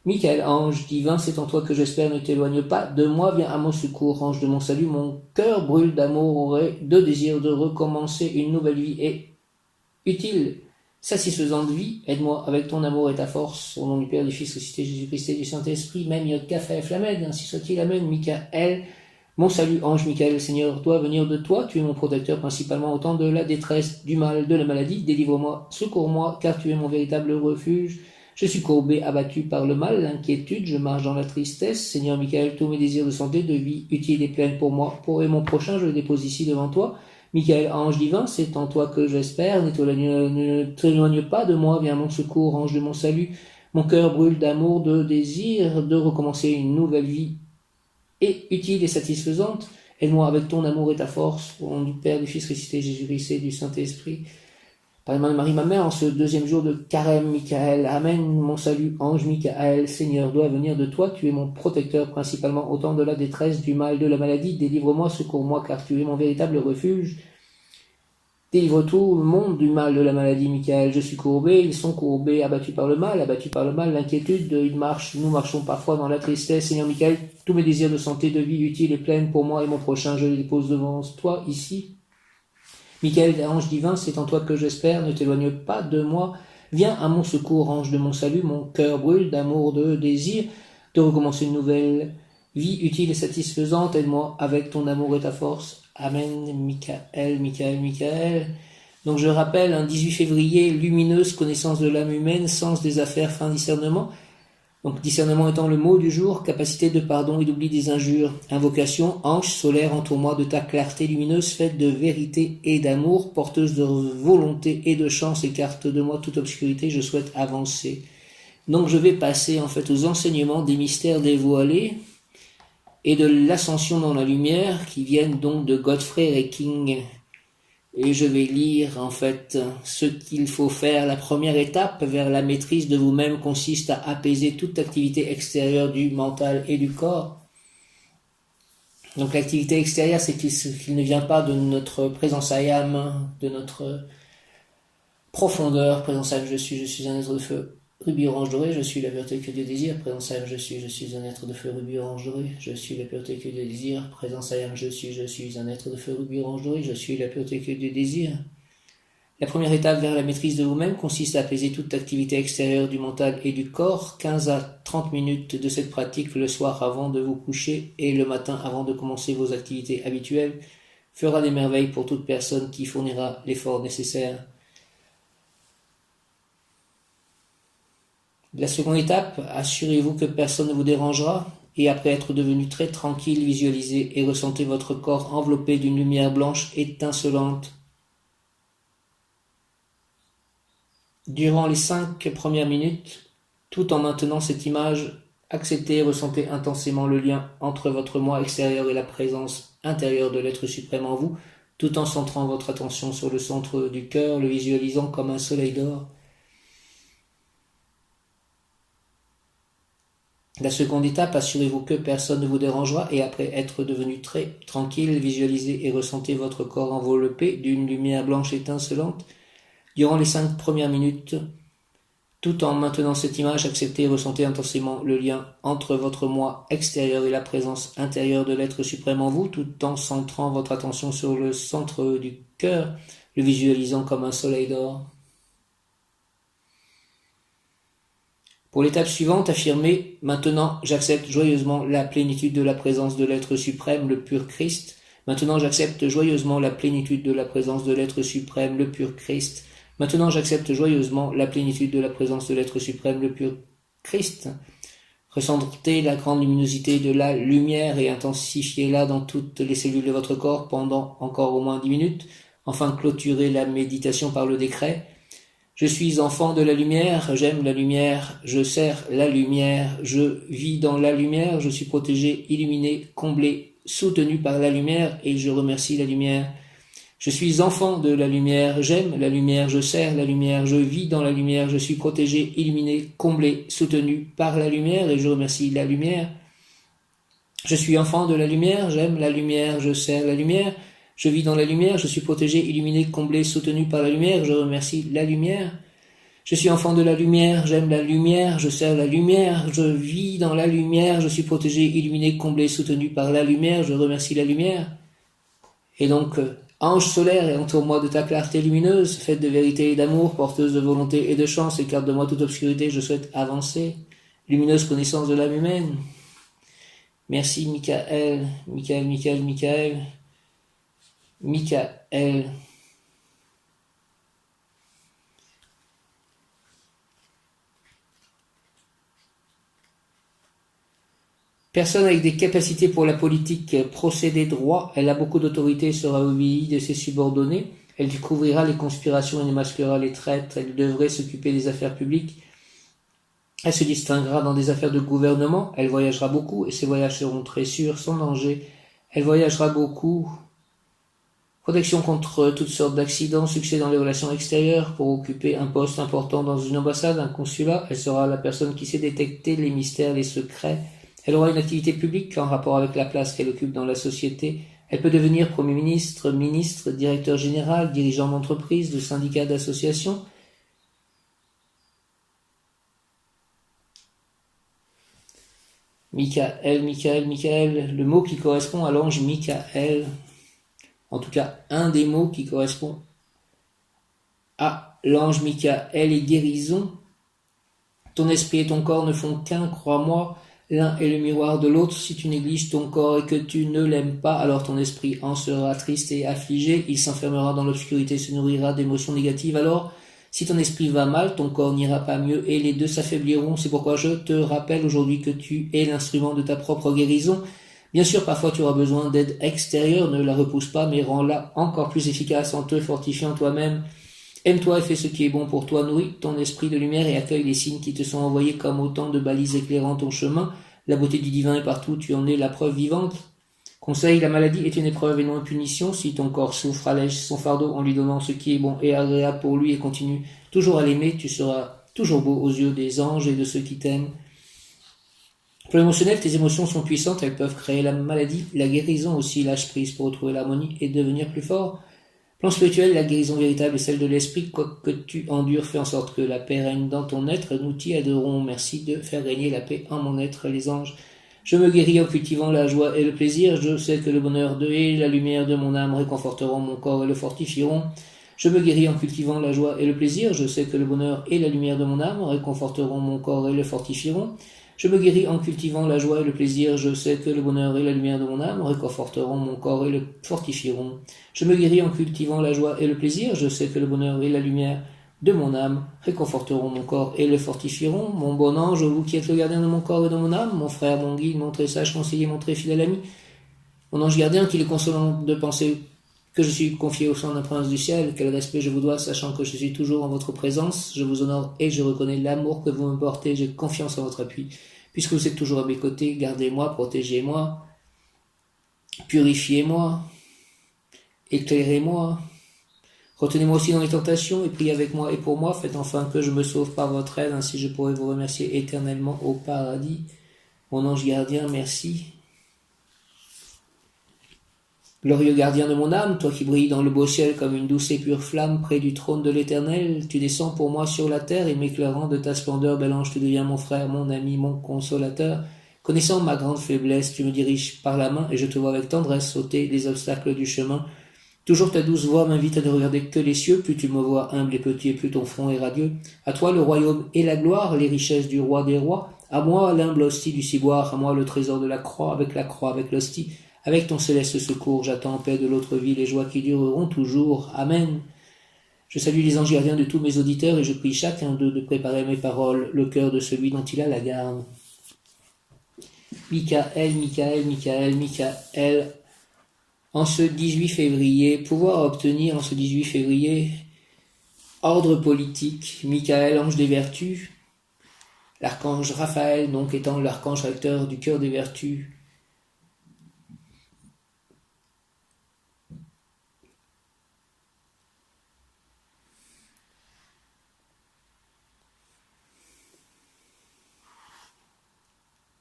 Michael, ange divin, c'est en toi que j'espère, ne t'éloigne pas de moi, viens à mon secours, ange de mon salut. Mon cœur brûle d'amour et de désir de recommencer une nouvelle vie et utile, satisfaisante vie, aide-moi avec ton amour et ta force, au nom du Père, du Fils, ressuscité Jésus-Christ et du Saint-Esprit, même Yod Kafeh Flamed, ainsi soit-il, amen. Michael, mon salut, ange Michael, Seigneur, doit venir de toi, tu es mon protecteur principalement au temps de la détresse, du mal, de la maladie, délivre-moi, secours-moi, car tu es mon véritable refuge. Je suis courbé, abattu par le mal, l'inquiétude, je marche dans la tristesse. Seigneur Michael, tous mes désirs de santé, de vie utile et pleine pour moi, pour et mon prochain, je le dépose ici devant toi. Michael, ange divin, c'est en toi que j'espère, ne t'éloigne pas de moi, viens à mon secours, ange de mon salut. Mon cœur brûle d'amour, de désir, de recommencer une nouvelle vie et utile et satisfaisante. Aide-moi avec ton amour et ta force, au nom du Père, du Fils ressuscité, Jésus-Christ et du Saint-Esprit. Par les mains de Marie, ma mère, en ce deuxième jour de carême, Michael, Amen, mon salut, ange Michael, Seigneur, doit venir de toi, tu es mon protecteur principalement au temps de la détresse, du mal, de la maladie, délivre-moi, secours-moi, car tu es mon véritable refuge. Délivre tout le monde du mal, de la maladie, Michael, je suis courbé, ils sont courbés, abattus par le mal, l'inquiétude, nous marchons parfois dans la tristesse, Seigneur Michael, tous mes désirs de santé, de vie utile et pleine pour moi et mon prochain, je les dépose devant toi, ici. Michael, ange divin, c'est en toi que j'espère, ne t'éloigne pas de moi, viens à mon secours, ange de mon salut, mon cœur brûle d'amour, de désir, de recommencer une nouvelle vie utile et satisfaisante, aide-moi avec ton amour et ta force. Amen, Michael, Michael, Michael. Donc je rappelle, un 18 février, lumineuse connaissance de l'âme humaine, sens des affaires, fin discernement. Donc discernement étant le mot du jour, capacité de pardon et d'oubli des injures. Invocation, ange solaire, entoure-moi de ta clarté lumineuse, faite de vérité et d'amour, porteuse de volonté et de chance, écarte de moi toute obscurité, je souhaite avancer. Donc je vais passer en fait aux enseignements des mystères dévoilés et de l'ascension dans la lumière qui viennent donc de Godfrey Reiking. Et je vais lire en fait ce qu'il faut faire. La première étape vers la maîtrise de vous-même consiste à apaiser toute activité extérieure du mental et du corps. Donc l'activité extérieure, c'est qu'il ne vient pas de notre présence ayam, de notre profondeur. Présence ayam, je suis un être de feu. Rubis orange doré, je suis la pureté que Dieu désire. Présence ayam, je suis un être de feu. Rubis orange doré, je suis la pureté que Dieu désire. Présence ayam, je suis un être de feu. Rubis orange doré, je suis la pureté que Dieu désire. La première étape vers la maîtrise de vous-même consiste à apaiser toute activité extérieure du mental et du corps, 15 à 30 minutes de cette pratique le soir avant de vous coucher et le matin avant de commencer vos activités habituelles fera des merveilles pour toute personne qui fournira l'effort nécessaire. La seconde étape, assurez-vous que personne ne vous dérangera et après être devenu très tranquille, visualisez et ressentez votre corps enveloppé d'une lumière blanche étincelante. Durant les 5 premières minutes, tout en maintenant cette image, acceptez et ressentez intensément le lien entre votre moi extérieur et la présence intérieure de l'être suprême en vous, tout en centrant votre attention sur le centre du cœur, le visualisant comme un soleil d'or. La seconde étape, assurez-vous que personne ne vous dérangera et après être devenu très tranquille, visualisez et ressentez votre corps enveloppé d'une lumière blanche étincelante. Durant les 5 premières minutes, tout en maintenant cette image, acceptez et ressentez intensément le lien entre votre moi extérieur et la présence intérieure de l'être suprême en vous, tout en centrant votre attention sur le centre du cœur, le visualisant comme un soleil d'or. Pour l'étape suivante, affirmez « Maintenant, j'accepte joyeusement la plénitude de la présence de l'être suprême, le pur Christ. Maintenant, j'accepte joyeusement la plénitude de la présence de l'être suprême, le pur Christ. Maintenant, j'accepte joyeusement la plénitude de la présence de l'être suprême, le pur Christ. » Ressentez la grande luminosité de la lumière et intensifiez-la dans toutes les cellules de votre corps pendant encore au moins 10 minutes. Enfin, clôturez la méditation par le décret. Je suis enfant de la lumière, j'aime la lumière, je sers la lumière, je vis dans la lumière, je suis protégé, illuminé, comblé, soutenu par la lumière et je remercie la lumière. Je suis enfant de la lumière, j'aime la lumière, je sers la lumière, je vis dans la lumière, je suis protégé, illuminé, comblé, soutenu par la lumière et je remercie la lumière. Je suis enfant de la lumière, j'aime la lumière, je sers la lumière, je vis dans la lumière, je suis protégé, illuminé, comblé, soutenu par la lumière, je remercie la lumière. Je suis enfant de la lumière, j'aime la lumière, je sers la lumière, je vis dans la lumière, je suis protégé, illuminé, comblé, soutenu par la lumière, je remercie la lumière. Et donc, ange solaire, et entoure-moi de ta clarté lumineuse, faite de vérité et d'amour, porteuse de volonté et de chance, écarte de moi toute obscurité, je souhaite avancer. Lumineuse connaissance de l'âme humaine. Merci Michael, Michael, Michael, Michael, Michael. Personne avec des capacités pour la politique procéder droit, elle a beaucoup d'autorité et sera obéie de ses subordonnés. Elle découvrira les conspirations et démasquera les traîtres. Elle devrait s'occuper des affaires publiques. Elle se distinguera dans des affaires de gouvernement. Elle voyagera beaucoup et ses voyages seront très sûrs, sans danger. Elle voyagera beaucoup. Protection contre toutes sortes d'accidents, succès dans les relations extérieures, pour occuper un poste important dans une ambassade, un consulat. Elle sera la personne qui sait détecter les mystères, les secrets. Elle aura une activité publique en rapport avec la place qu'elle occupe dans la société. Elle peut devenir Premier ministre, ministre, directeur général, dirigeant d'entreprise, de syndicat, d'association. Michael, le mot qui correspond à l'ange Michael, en tout cas un des mots qui correspond à l'ange Michael est guérison. Ton esprit et ton corps ne font qu'un, crois-moi. L'un est le miroir de l'autre. Si tu négliges ton corps et que tu ne l'aimes pas, alors ton esprit en sera triste et affligé. Il s'enfermera dans l'obscurité, se nourrira d'émotions négatives. Alors, si ton esprit va mal, ton corps n'ira pas mieux et les deux s'affaibliront. C'est pourquoi je te rappelle aujourd'hui que tu es l'instrument de ta propre guérison. Bien sûr, parfois tu auras besoin d'aide extérieure. Ne la repousse pas, mais rends-la encore plus efficace en te fortifiant toi-même. Aime-toi et fais ce qui est bon pour toi, nourris ton esprit de lumière et accueille les signes qui te sont envoyés comme autant de balises éclairant ton chemin. La beauté du divin est partout, tu en es la preuve vivante. Conseil, la maladie est une épreuve et non une punition. Si ton corps souffre, allège son fardeau en lui donnant ce qui est bon et agréable pour lui et continue toujours à l'aimer, tu seras toujours beau aux yeux des anges et de ceux qui t'aiment. Pour l'émotionnel, tes émotions sont puissantes, elles peuvent créer la maladie, la guérison aussi, lâche prise pour retrouver l'harmonie et devenir plus fort. Plan spirituel, la guérison véritable est celle de l'esprit. Quoi que tu endures, fais en sorte que la paix règne dans ton être. Nous t'y aiderons. Merci de faire régner la paix en mon être, les anges. Je me guéris en cultivant la joie et le plaisir. Je sais que le bonheur et la lumière de mon âme réconforteront mon corps et le fortifieront. Je me guéris en cultivant la joie et le plaisir. Je sais que le bonheur et la lumière de mon âme réconforteront mon corps et le fortifieront. Je me guéris en cultivant la joie et le plaisir. Je sais que le bonheur et la lumière de mon âme réconforteront mon corps et le fortifieront. Je me guéris en cultivant la joie et le plaisir. Je sais que le bonheur et la lumière de mon âme réconforteront mon corps et le fortifieront. Mon bon ange, vous qui êtes le gardien de mon corps et de mon âme, mon frère, mon guide, mon très sage conseiller, mon très fidèle ami, mon ange gardien, qu'il est consolant de penser que je suis confié au sein d'un prince du ciel, quel respect je vous dois, sachant que je suis toujours en votre présence, je vous honore et je reconnais l'amour que vous me portez, j'ai confiance en votre appui, puisque vous êtes toujours à mes côtés, gardez-moi, protégez-moi, purifiez-moi, éclairez-moi, retenez-moi aussi dans les tentations et priez avec moi et pour moi, faites enfin que je me sauve par votre aide, ainsi je pourrai vous remercier éternellement au paradis. Mon ange gardien, merci. Glorieux gardien de mon âme, toi qui brilles dans le beau ciel comme une douce et pure flamme près du trône de l'Éternel, tu descends pour moi sur la terre et m'éclairant de ta splendeur, bel ange, tu deviens mon frère, mon ami, mon consolateur. Connaissant ma grande faiblesse, tu me diriges par la main et je te vois avec tendresse sauter les obstacles du chemin. Toujours ta douce voix m'invite à ne regarder que les cieux, plus tu me vois humble et petit et plus ton front est radieux. À toi le royaume et la gloire, les richesses du roi des rois. À moi l'humble hostie du ciboire, à moi le trésor de la croix, avec l'hostie. Avec ton céleste secours, j'attends en paix de l'autre vie les joies qui dureront toujours. Amen. Je salue les anges gardiens de tous mes auditeurs et je prie chacun d'eux de préparer mes paroles, le cœur de celui dont il a la garde. Michael, en ce 18 février, pouvoir obtenir en ce 18 février, ordre politique, Michael, ange des vertus, l'archange Raphaël, donc étant l'archange recteur du cœur des vertus,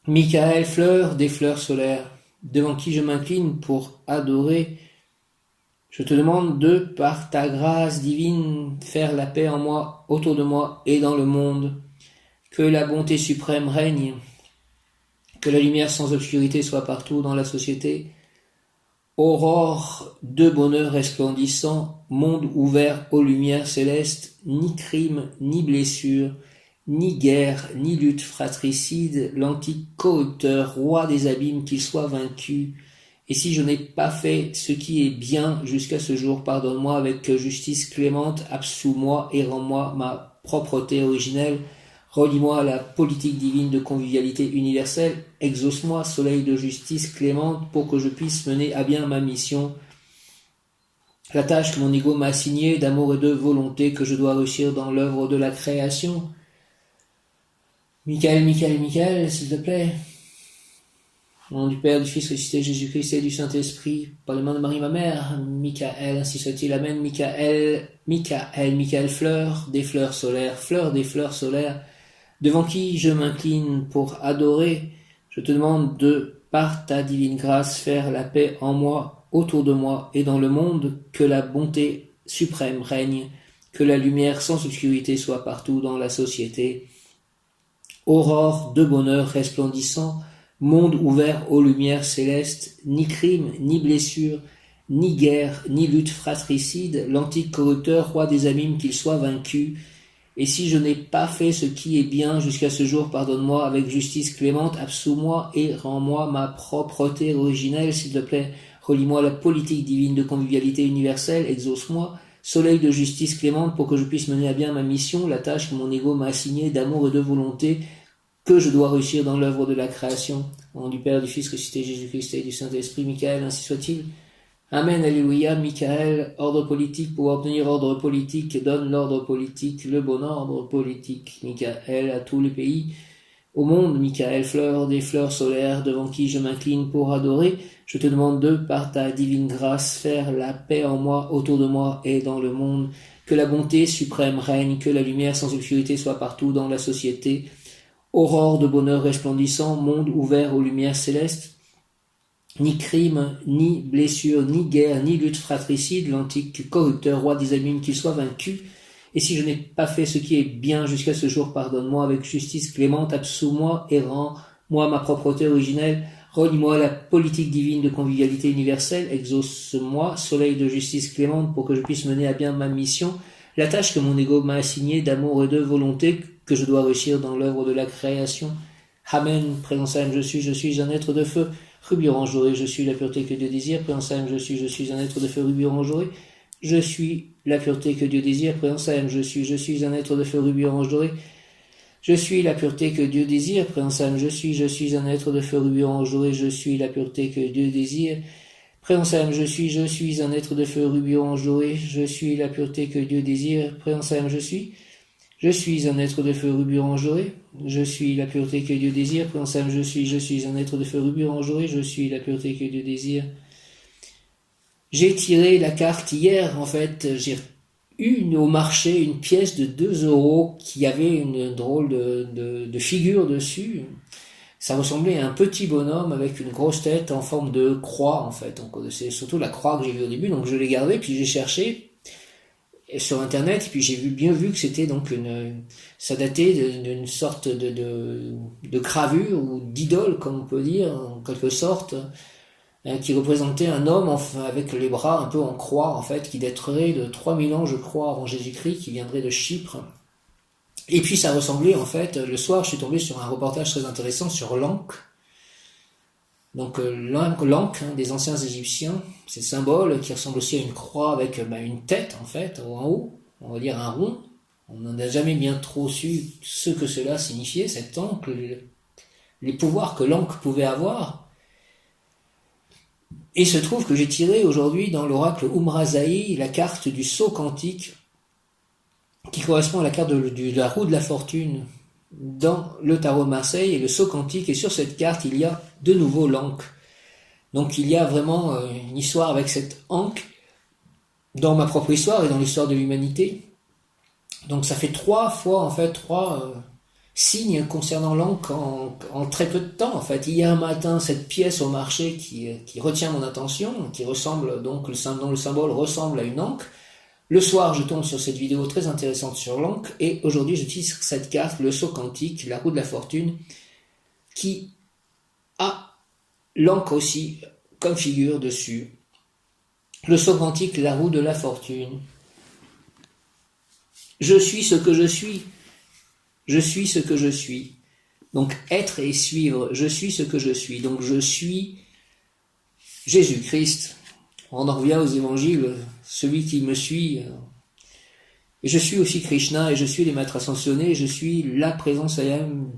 Michael, fleur des fleurs solaires, devant qui je m'incline pour adorer, je te demande de, par ta grâce divine, faire la paix en moi, autour de moi et dans le monde, que la bonté suprême règne, que la lumière sans obscurité soit partout dans la société, aurore de bonheur resplendissant, monde ouvert aux lumières célestes, ni crime, ni blessure, ni guerre, ni lutte fratricide, l'antique corrupteur, roi des abîmes, qu'il soit vaincu. Et si je n'ai pas fait ce qui est bien jusqu'à ce jour, pardonne-moi avec justice clémente, absous-moi et rends-moi ma propreté originelle. Relie-moi à la politique divine de convivialité universelle. Exauce-moi, soleil de justice clémente, pour que je puisse mener à bien ma mission. La tâche que mon ego m'a assignée d'amour et de volonté que je dois réussir dans l'œuvre de la création. Michael, s'il te plaît. Au nom du Père, du Fils ressuscité, Jésus-Christ et du Saint-Esprit, par les mains de Marie ma mère, Michael, ainsi soit-il, Amen. Michael, fleur des fleurs solaires, devant qui je m'incline pour adorer, je te demande de, par ta divine grâce, faire la paix en moi, autour de moi et dans le monde, que la bonté suprême règne, que la lumière sans obscurité soit partout dans la société. Aurore de bonheur resplendissant, monde ouvert aux lumières célestes, ni crime, ni blessure, ni guerre, ni lutte fratricide, l'antique corrupteur, roi des abîmes, qu'il soit vaincu. Et si je n'ai pas fait ce qui est bien jusqu'à ce jour, pardonne-moi avec justice clémente, absous-moi et rends-moi ma propreté originelle, s'il te plaît. Relie-moi à la politique divine de convivialité universelle, exauce-moi, soleil de justice clémente, pour que je puisse mener à bien ma mission, la tâche que mon ego m'a assignée d'amour et de volonté, que je dois réussir dans l'œuvre de la création. Au nom du Père, du Fils ressuscité, Jésus-Christ et du Saint-Esprit, Michael, ainsi soit-il. Amen, alléluia, Michael, ordre politique, pour obtenir ordre politique, donne l'ordre politique, le bon ordre politique, Michael, à tous les pays. Au monde, Michael, fleur des fleurs solaires, devant qui je m'incline pour adorer, je te demande de, par ta divine grâce, faire la paix en moi, autour de moi et dans le monde, que la bonté suprême règne, que la lumière sans obscurité soit partout dans la société. Aurore de bonheur resplendissant, monde ouvert aux lumières célestes, ni crime, ni blessure, ni guerre, ni lutte fratricide, l'antique corrupteur, roi des abîmes, qu'il soit vaincu. Et si je n'ai pas fait ce qui est bien jusqu'à ce jour, pardonne-moi avec justice clémente, absous-moi et rends-moi ma propreté originelle. Relie-moi à la politique divine de convivialité universelle, exauce-moi, soleil de justice clémente, pour que je puisse mener à bien ma mission, la tâche que mon ego m'a assignée d'amour et de volonté, que je dois réussir dans l'œuvre de la création. Amen. Présence à je suis un être de feu, rubis orange doré, je suis la pureté que Dieu désire. Présence à je suis un être de feu, rubis orange doré, je suis la pureté que Dieu désire. Présence à je suis un être de feu, rubis orange doré, je suis la pureté que Dieu désire. Présence à je suis un être de feu, rubis orange doré, je suis la pureté que Dieu désire. Présence à je suis un être de feu, rubis orange doré, je suis la pureté que Dieu désire. Présence à je suis un être de feu rubis orange doré, je suis la pureté que Dieu désire. Présence à je suis un être de feu rubis orange doré, je suis la pureté que Dieu désire. J'ai tiré la carte hier, en fait, j'ai eu au marché une pièce de 2 € qui avait une drôle de figure dessus. Ça ressemblait à un petit bonhomme avec une grosse tête en forme de croix, en fait. Donc c'est surtout la croix que j'ai vue au début, donc je l'ai gardée, puis j'ai cherché sur internet, et puis j'ai bien vu que c'était donc ça datait d'une sorte de gravure ou d'idole, comme on peut dire, en quelque sorte, qui représentait un homme avec les bras un peu en croix, en fait, qui daterait de 3000 ans, je crois, avant Jésus-Christ, qui viendrait de Chypre. Et puis ça ressemblait, en fait, le soir, je suis tombé sur un reportage très intéressant sur l'Ankh. Donc l'Ankh, des anciens Égyptiens, c'est le symbole qui ressemble aussi à une croix avec une tête, en fait, en haut, on va dire un rond. On n'a jamais bien trop su ce que cela signifiait, cet Ankh, les pouvoirs que l'Ankh pouvait avoir. Et il se trouve que j'ai tiré aujourd'hui dans l'oracle Umrazaï la carte du saut quantique, qui correspond à la carte de la roue de la fortune dans le tarot de Marseille et le saut quantique. Et sur cette carte, il y a de nouveau l'Ankh. Donc il y a vraiment une histoire avec cette Ankh dans ma propre histoire et dans l'histoire de l'humanité. Donc ça fait 3 fois, en fait, 3 signes concernant l'Ankh en très peu de temps, en fait. Hier matin, cette pièce au marché qui retient mon attention, qui ressemble donc, dont le symbole ressemble à une Ankh. Le soir, je tombe sur cette vidéo très intéressante sur l'Ankh, et aujourd'hui, j'utilise cette carte, le saut quantique, la roue de la fortune, qui a l'Ankh aussi comme figure dessus. Le saut quantique, la roue de la fortune. Je suis ce que je suis. Je suis ce que je suis. Donc, être et suivre, je suis ce que je suis. Donc, je suis Jésus-Christ. On en revient aux évangiles, celui qui me suit Et je suis aussi Krishna, et je suis les maîtres ascensionnés, et je suis la présence I-Am.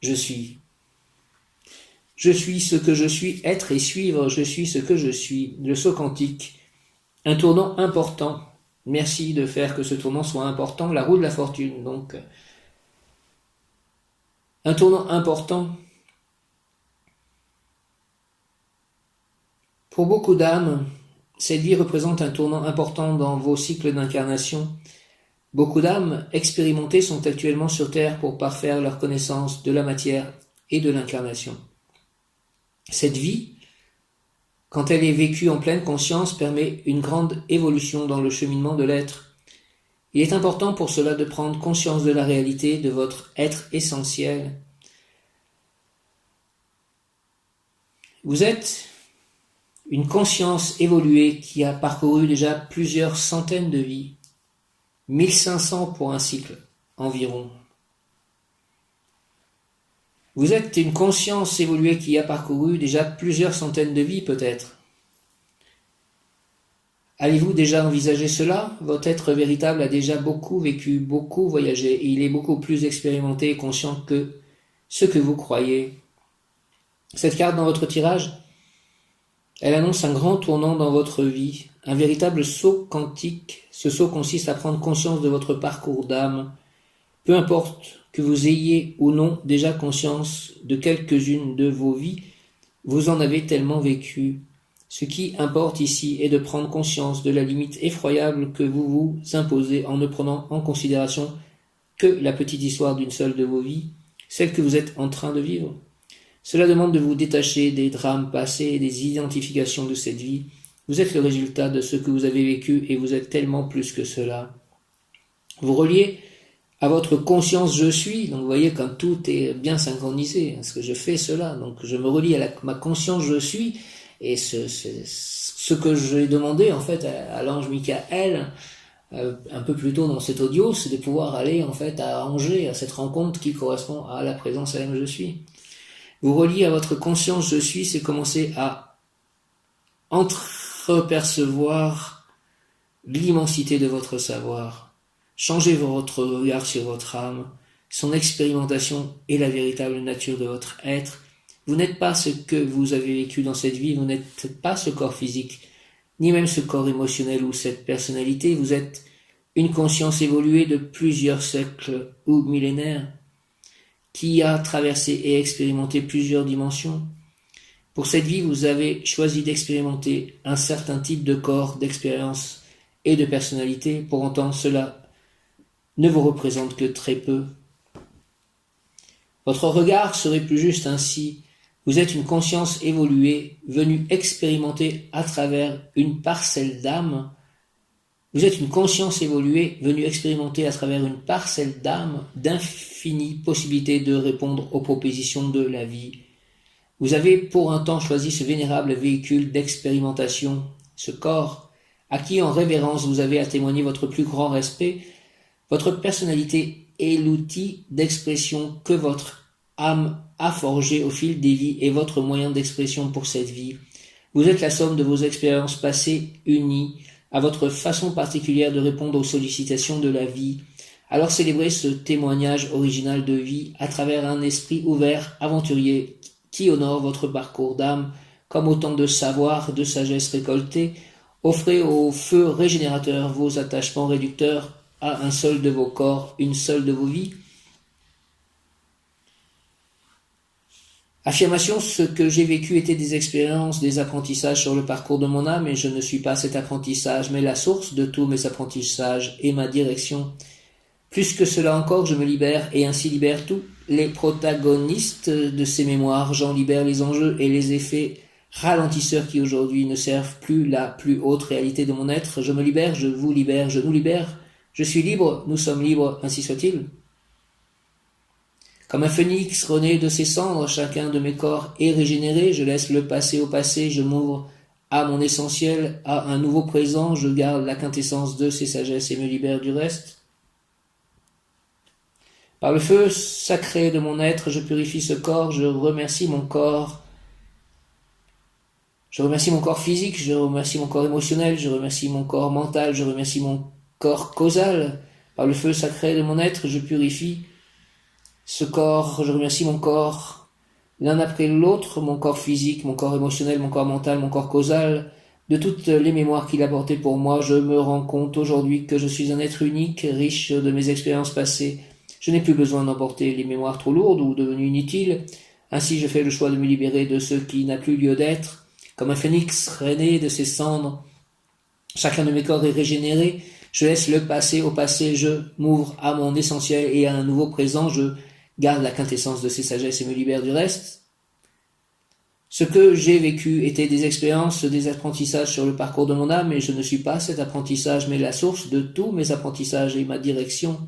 Je suis. Je suis ce que je suis, être et suivre, je suis ce que je suis. Le saut quantique, un tournant important. Merci de faire que ce tournant soit important, la roue de la fortune, donc. Un tournant important. Pour beaucoup d'âmes, cette vie représente un tournant important dans vos cycles d'incarnation. Beaucoup d'âmes expérimentées sont actuellement sur Terre pour parfaire leur connaissance de la matière et de l'incarnation. Cette vie, quand elle est vécue en pleine conscience, permet une grande évolution dans le cheminement de l'être. Il est important pour cela de prendre conscience de la réalité de votre être essentiel. Vous êtes une conscience évoluée qui a parcouru déjà plusieurs centaines de vies, 1500 pour un cycle environ. Vous êtes une conscience évoluée qui a parcouru déjà plusieurs centaines de vies peut-être. Avez-vous déjà envisagé cela? Votre être véritable a déjà beaucoup vécu, beaucoup voyagé, et il est beaucoup plus expérimenté et conscient que ce que vous croyez. Cette carte dans votre tirage, elle annonce un grand tournant dans votre vie, un véritable saut quantique. Ce saut consiste à prendre conscience de votre parcours d'âme. Peu importe que vous ayez ou non déjà conscience de quelques-unes de vos vies, vous en avez tellement vécu. Ce qui importe ici est de prendre conscience de la limite effroyable que vous vous imposez en ne prenant en considération que la petite histoire d'une seule de vos vies, celle que vous êtes en train de vivre. Cela demande de vous détacher des drames passés et des identifications de cette vie. Vous êtes le résultat de ce que vous avez vécu et vous êtes tellement plus que cela. Vous reliez à votre conscience je suis, donc vous voyez quand tout est bien synchronisé, parce que je fais cela, donc je me relie à ma conscience je suis, et ce que j'ai demandé en fait à l'ange Michael, un peu plus tôt dans cet audio, c'est de pouvoir aller en fait à Angers, à cette rencontre qui correspond à la présence à je suis. Vous reliez à votre conscience je suis, c'est commencer à entrepercevoir l'immensité de votre savoir. Changez votre regard sur votre âme, son expérimentation et la véritable nature de votre être. Vous n'êtes pas ce que vous avez vécu dans cette vie, vous n'êtes pas ce corps physique, ni même ce corps émotionnel ou cette personnalité, vous êtes une conscience évoluée de plusieurs siècles ou millénaires, qui a traversé et expérimenté plusieurs dimensions. Pour cette vie, vous avez choisi d'expérimenter un certain type de corps, d'expérience et de personnalité. Pour autant, cela ne vous représente que très peu. Votre regard serait plus juste ainsi. Vous êtes une conscience évoluée, venue expérimenter à travers une parcelle d'âme. Vous êtes une conscience évoluée, venue expérimenter à travers une parcelle d'âme d'infinies possibilités de répondre aux propositions de la vie. Vous avez pour un temps choisi ce vénérable véhicule d'expérimentation, ce corps, à qui en révérence vous avez à témoigner votre plus grand respect. Votre personnalité est l'outil d'expression que votre âme a forgé au fil des vies et votre moyen d'expression pour cette vie. Vous êtes la somme de vos expériences passées unies à votre façon particulière de répondre aux sollicitations de la vie. Alors célébrez ce témoignage original de vie à travers un esprit ouvert, aventurier, qui honore votre parcours d'âme comme autant de savoir, de sagesse récoltée. Offrez au feu régénérateur vos attachements réducteurs à un seul de vos corps, une seule de vos vies. Affirmation, ce que j'ai vécu était des expériences, des apprentissages sur le parcours de mon âme, et je ne suis pas cet apprentissage, mais la source de tous mes apprentissages et ma direction. Plus que cela encore, je me libère et ainsi libère tous les protagonistes de ces mémoires. J'en libère les enjeux et les effets ralentisseurs qui aujourd'hui ne servent plus la plus haute réalité de mon être. Je me libère, je vous libère, je nous libère. Je suis libre, nous sommes libres, ainsi soit-il. Comme un phénix renaît de ses cendres, chacun de mes corps est régénéré, je laisse le passé au passé, je m'ouvre à mon essentiel, à un nouveau présent, je garde la quintessence de ces sagesses et me libère du reste. Par le feu sacré de mon être, je purifie ce corps, je remercie mon corps. Je remercie mon corps physique, je remercie mon corps émotionnel, je remercie mon corps mental, je remercie mon corps causal. Par le feu sacré de mon être, je purifie ce corps, je remercie mon corps, l'un après l'autre, mon corps physique, mon corps émotionnel, mon corps mental, mon corps causal, de toutes les mémoires qu'il a portées pour moi. Je me rends compte aujourd'hui que je suis un être unique, riche de mes expériences passées. Je n'ai plus besoin d'emporter les mémoires trop lourdes ou devenues inutiles. Ainsi, je fais le choix de me libérer de ce qui n'a plus lieu d'être. Comme un phénix rené de ses cendres, chacun de mes corps est régénéré. Je laisse le passé au passé, je m'ouvre à mon essentiel et à un nouveau présent. Je garde la quintessence de ses sagesses et me libère du reste. Ce que j'ai vécu était des expériences, des apprentissages sur le parcours de mon âme, et je ne suis pas cet apprentissage, mais la source de tous mes apprentissages et ma direction.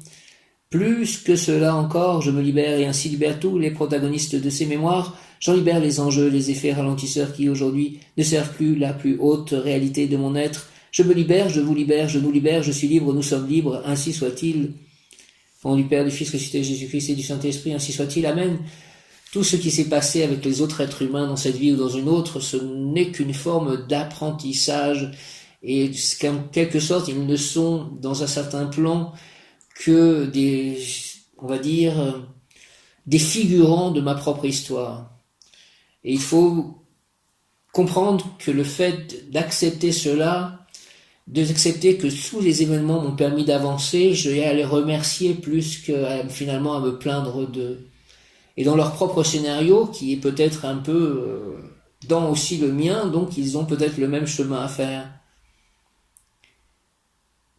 Plus que cela encore, je me libère et ainsi libère tous les protagonistes de ces mémoires. J'en libère les enjeux, les effets ralentisseurs qui aujourd'hui ne servent plus la plus haute réalité de mon être. Je me libère, je vous libère, je nous libère, je suis libre, nous sommes libres, ainsi soit-il. Au nom du Père, du Fils, ressuscité Jésus-Christ et du Saint-Esprit, ainsi soit-il. Amen. Tout ce qui s'est passé avec les autres êtres humains dans cette vie ou dans une autre, ce n'est qu'une forme d'apprentissage. Et qu'en quelque sorte, ils ne sont, dans un certain plan, que des, on va dire, des figurants de ma propre histoire. Et il faut comprendre que le fait d'accepter cela, d'accepter que tous les événements m'ont permis d'avancer, je vais à les remercier plus que finalement à me plaindre d'eux. Et dans leur propre scénario, qui est peut-être un peu dans aussi le mien, donc ils ont peut-être le même chemin à faire.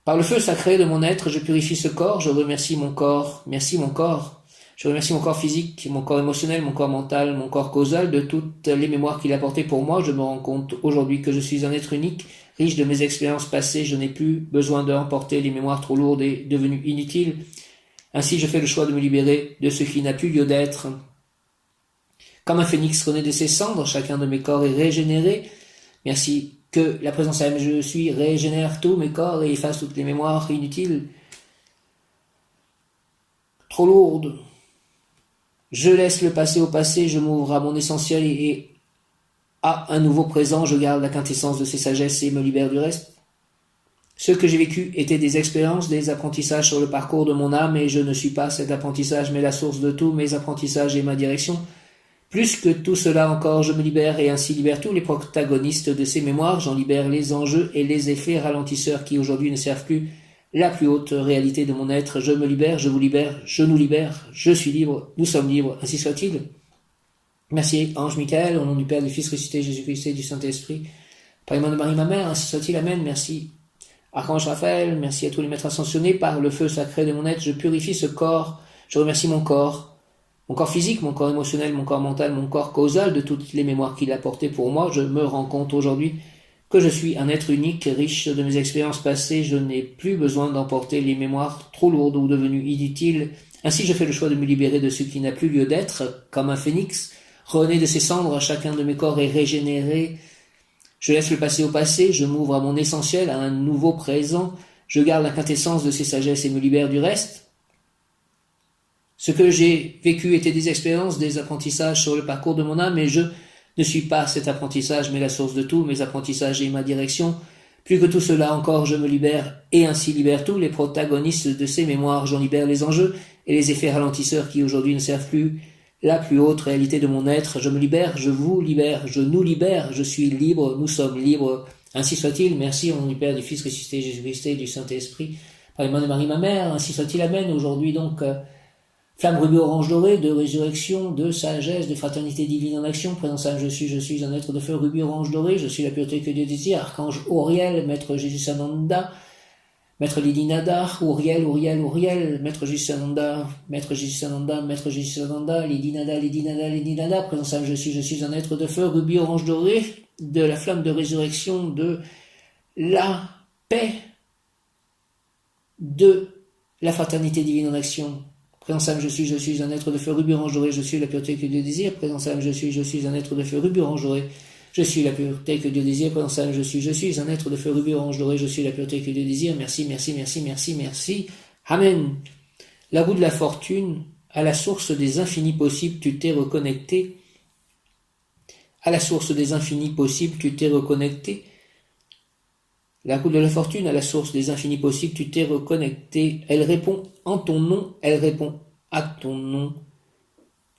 Par le feu sacré de mon être, je purifie ce corps, je remercie mon corps, merci mon corps. Je remercie mon corps physique, mon corps émotionnel, mon corps mental, mon corps causal, de toutes les mémoires qu'il a portées pour moi. Je me rends compte aujourd'hui que je suis un être unique, riche de mes expériences passées, je n'ai plus besoin d'emporter les mémoires trop lourdes et devenues inutiles. Ainsi, je fais le choix de me libérer de ce qui n'a plus lieu d'être. Comme un phénix renaît de ses cendres, chacun de mes corps est régénéré. Merci que la présence même je suis régénère tous mes corps et efface toutes les mémoires inutiles, trop lourdes. Je laisse le passé au passé, je m'ouvre à mon essentiel et à un nouveau présent, je garde la quintessence de ses sagesses et me libère du reste. Ce que j'ai vécu étaient des expériences, des apprentissages sur le parcours de mon âme, et je ne suis pas cet apprentissage, mais la source de tous mes apprentissages et ma direction. Plus que tout cela encore, je me libère et ainsi libère tous les protagonistes de ces mémoires, j'en libère les enjeux et les effets ralentisseurs qui aujourd'hui ne servent plus la plus haute réalité de mon être. Je me libère, je vous libère, je nous libère, je suis libre, nous sommes libres, ainsi soit-il. Merci, Ange Michael, au nom du Père, du Fils ressuscité, Jésus-Christ et du Saint-Esprit. Par les mains de Marie, ma mère, ainsi soit-il, amen, merci. Archange Raphaël, merci à tous les maîtres ascensionnés, par le feu sacré de mon être, je purifie ce corps, je remercie mon corps physique, mon corps émotionnel, mon corps mental, mon corps causal, de toutes les mémoires qu'il a portées pour moi. Je me rends compte aujourd'hui que je suis un être unique, riche de mes expériences passées, je n'ai plus besoin d'emporter les mémoires trop lourdes ou devenues inutiles. Ainsi, je fais le choix de me libérer de ce qui n'a plus lieu d'être, comme un phénix, renaît de ses cendres, chacun de mes corps est régénéré. Je laisse le passé au passé, je m'ouvre à mon essentiel, à un nouveau présent, je garde la quintessence de ces sagesses et me libère du reste. Ce que j'ai vécu était des expériences, des apprentissages sur le parcours de mon âme, et je ne suis pas cet apprentissage, mais la source de tous mes apprentissages et ma direction. Plus que tout cela encore, je me libère et ainsi libère tous les protagonistes de ces mémoires. J'en libère les enjeux et les effets ralentisseurs qui aujourd'hui ne servent plus la plus haute réalité de mon être. Je me libère, je vous libère, je nous libère, je suis libre, nous sommes libres. Ainsi soit-il. Merci au nom du Père, du Fils ressuscité, Jésus-Christ et du Saint-Esprit. Par les mains de Marie, ma mère, ainsi soit-il. Amen. Aujourd'hui donc, flamme rubis orange doré, de résurrection, de sagesse, de fraternité divine en action. Présence âme, je suis un être de feu rubis orange doré, je suis la pureté que Dieu désire. Archange Auriel, Maître Jésus Sananda, Maître Lady Nada, Uriel, Maître Jésus Sananda, Maître Jésus Sananda, Maître Jésus Sananda, Lady Nada, présence âme, je suis un être de feu rubis orange doré, de la flamme de résurrection, de la paix, de la fraternité divine en action. Présence âme, je suis un être de feu rubis orange doré, je suis la pureté que Dieu désire. Présence âme, je suis un être de feu rubis orange doré, je suis la pureté que Dieu désire. Présence âme, je suis un être de feu rubis orange doré, je suis la pureté que Dieu désire. Merci. Amen. La roue de la fortune, à la source des infinis possibles, tu t'es reconnecté. À la source des infinis possibles, tu t'es reconnecté. La roue de la fortune à la source des infinis possibles, tu t'es reconnecté. Elle répond en ton nom, elle répond à ton nom.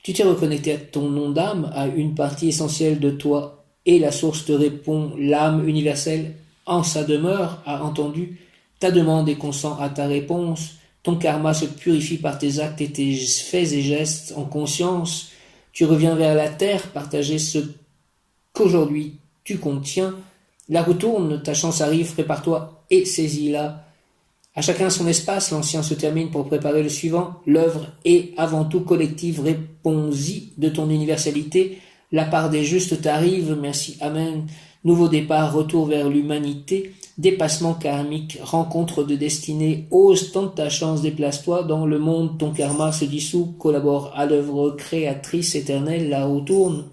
Tu t'es reconnecté à ton nom d'âme, à une partie essentielle de toi, et la source te répond, l'âme universelle, en sa demeure, a entendu ta demande et consent à ta réponse. Ton karma se purifie par tes actes et tes faits et gestes en conscience. Tu reviens vers la terre, partager ce qu'aujourd'hui tu contiens. La retourne, ta chance arrive, prépare-toi et saisis-la. À chacun son espace, l'ancien se termine pour préparer le suivant. L'œuvre est avant tout collective, réponds-y de ton universalité. La part des justes t'arrive, merci, amen. Nouveau départ, retour vers l'humanité, dépassement karmique, rencontre de destinée, ose, tente ta chance, déplace-toi dans le monde, ton karma se dissout, collabore à l'œuvre créatrice éternelle, la retourne.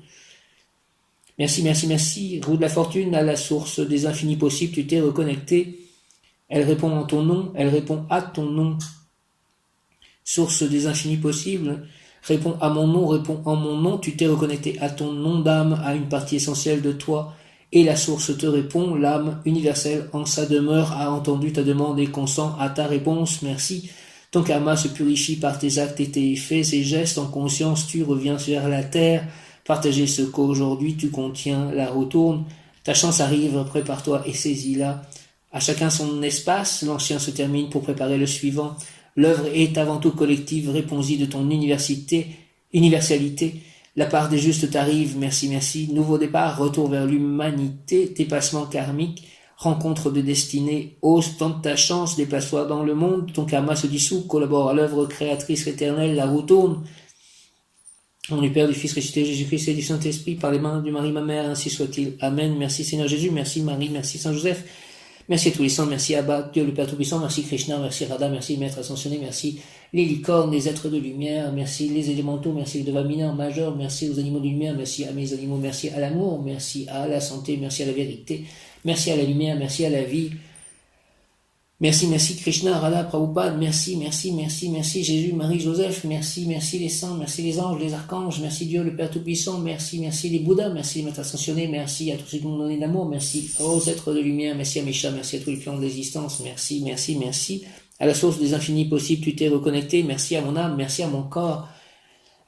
Merci, merci, merci. Roue de la fortune à la source des infinis possibles, tu t'es reconnecté. Elle répond en ton nom, elle répond à ton nom. Source des infinis possibles, réponds à mon nom, réponds en mon nom, tu t'es reconnecté à ton nom d'âme, à une partie essentielle de toi, et la source te répond, l'âme universelle en sa demeure a entendu ta demande et consent à ta réponse, merci. Ton karma se purifie par tes actes et tes faits et gestes, en conscience tu reviens vers la terre, partager ce qu'aujourd'hui tu contiens, la retourne, ta chance arrive, prépare-toi et saisis-la. À chacun son espace, l'ancien se termine pour préparer le suivant. L'œuvre est avant tout collective, réponds-y de ton universalité. La part des justes t'arrive, merci, merci. Nouveau départ, retour vers l'humanité, dépassement karmique, rencontre de destinée, ose, tente ta chance, déplace-toi dans le monde, ton karma se dissout, collabore à l'œuvre créatrice éternelle, la roue tourne. Au nom du Père, du Fils ressuscité, Jésus-Christ et du Saint-Esprit, par les mains de Marie, ma mère, ainsi soit-il. Amen. Merci Seigneur Jésus, merci Marie, merci Saint Joseph. Merci à tous les saints, merci Abba, Dieu le Père Tout-Puissant, merci Krishna, merci Radha, merci Maître Ascensionné, merci les licornes, les êtres de lumière, merci les élémentaux, merci les devas mineurs, majeurs, merci aux animaux de lumière, merci à mes animaux, merci à l'amour, merci à la santé, merci à la vérité, merci à la lumière, merci à la vie. Merci, merci Krishna, Radha, Prabhupada, merci, merci, merci, merci Jésus, Marie, Joseph, merci, merci les saints, merci les anges, les archanges, merci Dieu le Père Tout-Puissant, merci, merci les Bouddhas, merci les maîtres ascensionnés, merci à tous ceux qui m'ont donné d'amour, merci aux êtres de lumière, merci à mes chats, merci à tous les plans d'existence, merci, merci, merci. À la source des infinis possibles, tu t'es reconnecté, merci à mon âme, merci à mon corps.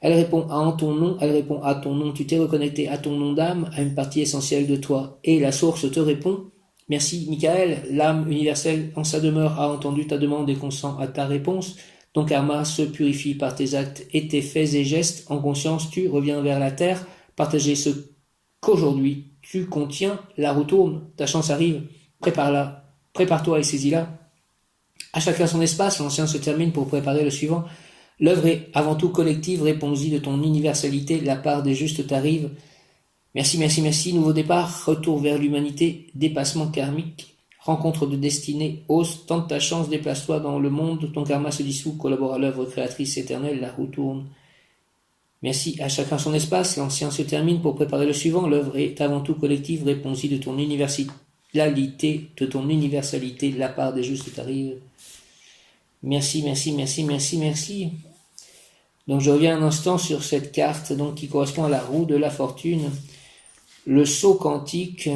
Elle répond à ton nom, elle répond à ton nom, tu t'es reconnecté à ton nom d'âme, à une partie essentielle de toi. Et la source te répond, merci Michael, l'âme universelle en sa demeure a entendu ta demande et consent à ta réponse. Ton karma se purifie par tes actes et tes faits et gestes. En conscience, tu reviens vers la terre, partager ce qu'aujourd'hui tu contiens. La retourne, ta chance arrive, prépare-la, prépare-toi et saisis-la. À chacun son espace, l'ancien se termine pour préparer le suivant. L'œuvre est avant tout collective, réponds-y de ton universalité, la part des justes t'arrive. Merci, merci, merci, nouveau départ, retour vers l'humanité, dépassement karmique, rencontre de destinée, ose, tente ta chance, déplace-toi dans le monde, ton karma se dissout, collabore à l'œuvre créatrice éternelle, la roue tourne. Merci, à chacun son espace, l'ancien se termine pour préparer le suivant, l'œuvre est avant tout collective, réponds-y de ton universalité, la part des justes t'arrive. Merci, merci, merci, merci, merci. Donc je reviens un instant sur cette carte donc, qui correspond à la roue de la fortune. Le saut quantique,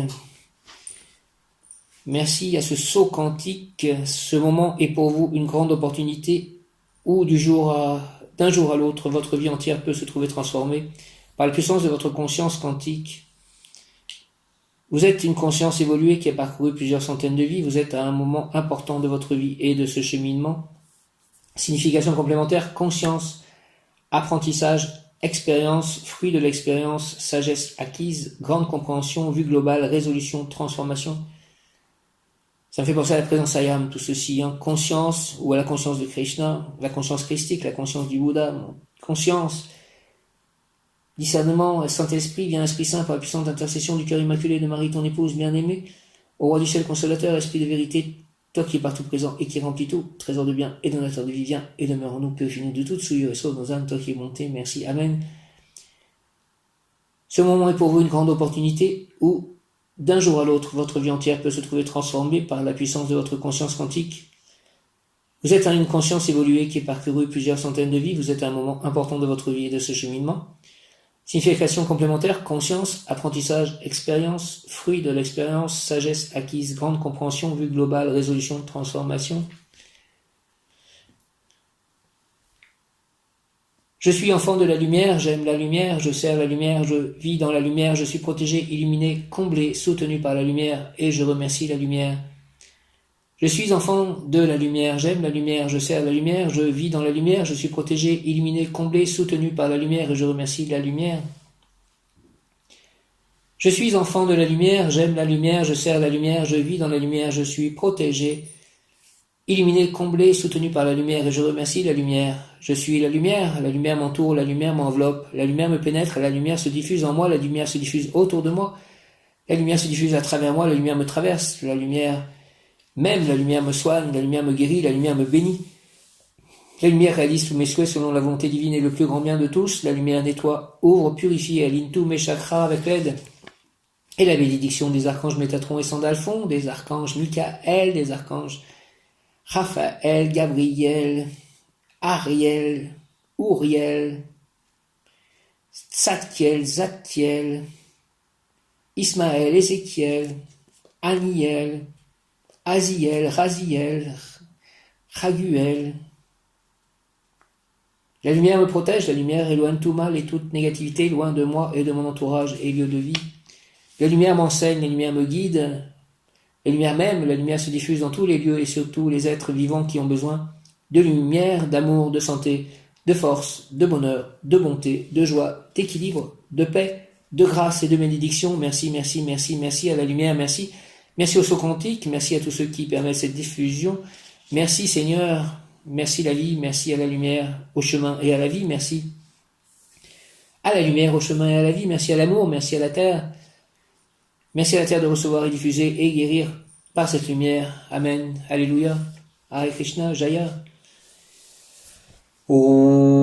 merci à ce saut quantique, ce moment est pour vous une grande opportunité où d'un jour à l'autre, votre vie entière peut se trouver transformée par la puissance de votre conscience quantique. Vous êtes une conscience évoluée qui a parcouru plusieurs centaines de vies, vous êtes à un moment important de votre vie et de ce cheminement. Signification complémentaire, conscience, apprentissage, expérience, fruit de l'expérience, sagesse acquise, grande compréhension, vue globale, résolution, transformation. Ça me fait penser à la présence Ayam, tout ceci, hein. Conscience, ou à la conscience de Krishna, la conscience christique, la conscience du Bouddha, conscience, discernement, Saint-Esprit, vient Esprit Saint par la puissante intercession du cœur immaculé de Marie, ton épouse bien-aimée, au roi du ciel consolateur, esprit de vérité, toi qui es partout présent et qui remplis tout, trésor de bien et donateur de vie, viens et demeure en nous, purifie-nous de toute souillure et sauve nos âmes, toi qui es monté, merci, amen. Ce moment est pour vous une grande opportunité où, d'un jour à l'autre, votre vie entière peut se trouver transformée par la puissance de votre conscience quantique. Vous êtes à une conscience évoluée qui a parcouru plusieurs centaines de vies, vous êtes à un moment important de votre vie et de ce cheminement. Signification complémentaire, conscience, apprentissage, expérience, fruit de l'expérience, sagesse acquise, grande compréhension, vue globale, résolution, transformation. Je suis enfant de la lumière, j'aime la lumière, je sers la lumière, je vis dans la lumière, je suis protégé, illuminé, comblé, soutenu par la lumière, et je remercie la lumière. Je suis enfant de la lumière, j'aime la lumière, je sers la lumière, je vis dans la lumière, je suis protégé, illuminé, comblé, soutenu par la lumière, et je remercie la lumière. Je suis enfant de la lumière, j'aime la lumière, je sers la lumière, je vis dans la lumière, je suis protégé, illuminé, comblé, soutenu par la lumière, et je remercie la lumière. Je suis la lumière m'entoure, la lumière m'enveloppe, la lumière me pénètre, la lumière se diffuse en moi, la lumière se diffuse autour de moi, la lumière se diffuse à travers moi, la lumière me traverse, la lumière m'aime, la lumière me soigne, la lumière me guérit, la lumière me bénit. La lumière réalise tous mes souhaits selon la volonté divine et le plus grand bien de tous, la lumière nettoie, ouvre, purifie et aligne tous mes chakras avec l'aide et la bénédiction des archanges Métatron et Sandalphon, des archanges Michael, des archanges Raphaël, Gabriel, Ariel, Uriel, Tzadkiel, Zadkiel, Ismaël, Ézéchiel, Aniel, Aziel, Raziel, Raguel. La lumière me protège, la lumière éloigne tout mal et toute négativité loin de moi et de mon entourage et lieu de vie. La lumière m'enseigne, la lumière me guide, la lumière m'aime, la lumière se diffuse dans tous les lieux et sur tous les êtres vivants qui ont besoin de lumière, d'amour, de santé, de force, de bonheur, de bonté, de joie, d'équilibre, de paix, de grâce et de bénédiction. Merci, merci, merci, merci à la lumière, merci. Merci au saut quantique, merci à tous ceux qui permettent cette diffusion. Merci Seigneur, merci la vie, merci à la lumière, au chemin et à la vie, merci à la lumière, au chemin et à la vie, merci à l'amour, merci à la terre. Merci à la terre de recevoir et diffuser et guérir par cette lumière. Amen. Alléluia. Hare Krishna, Jaya. Om.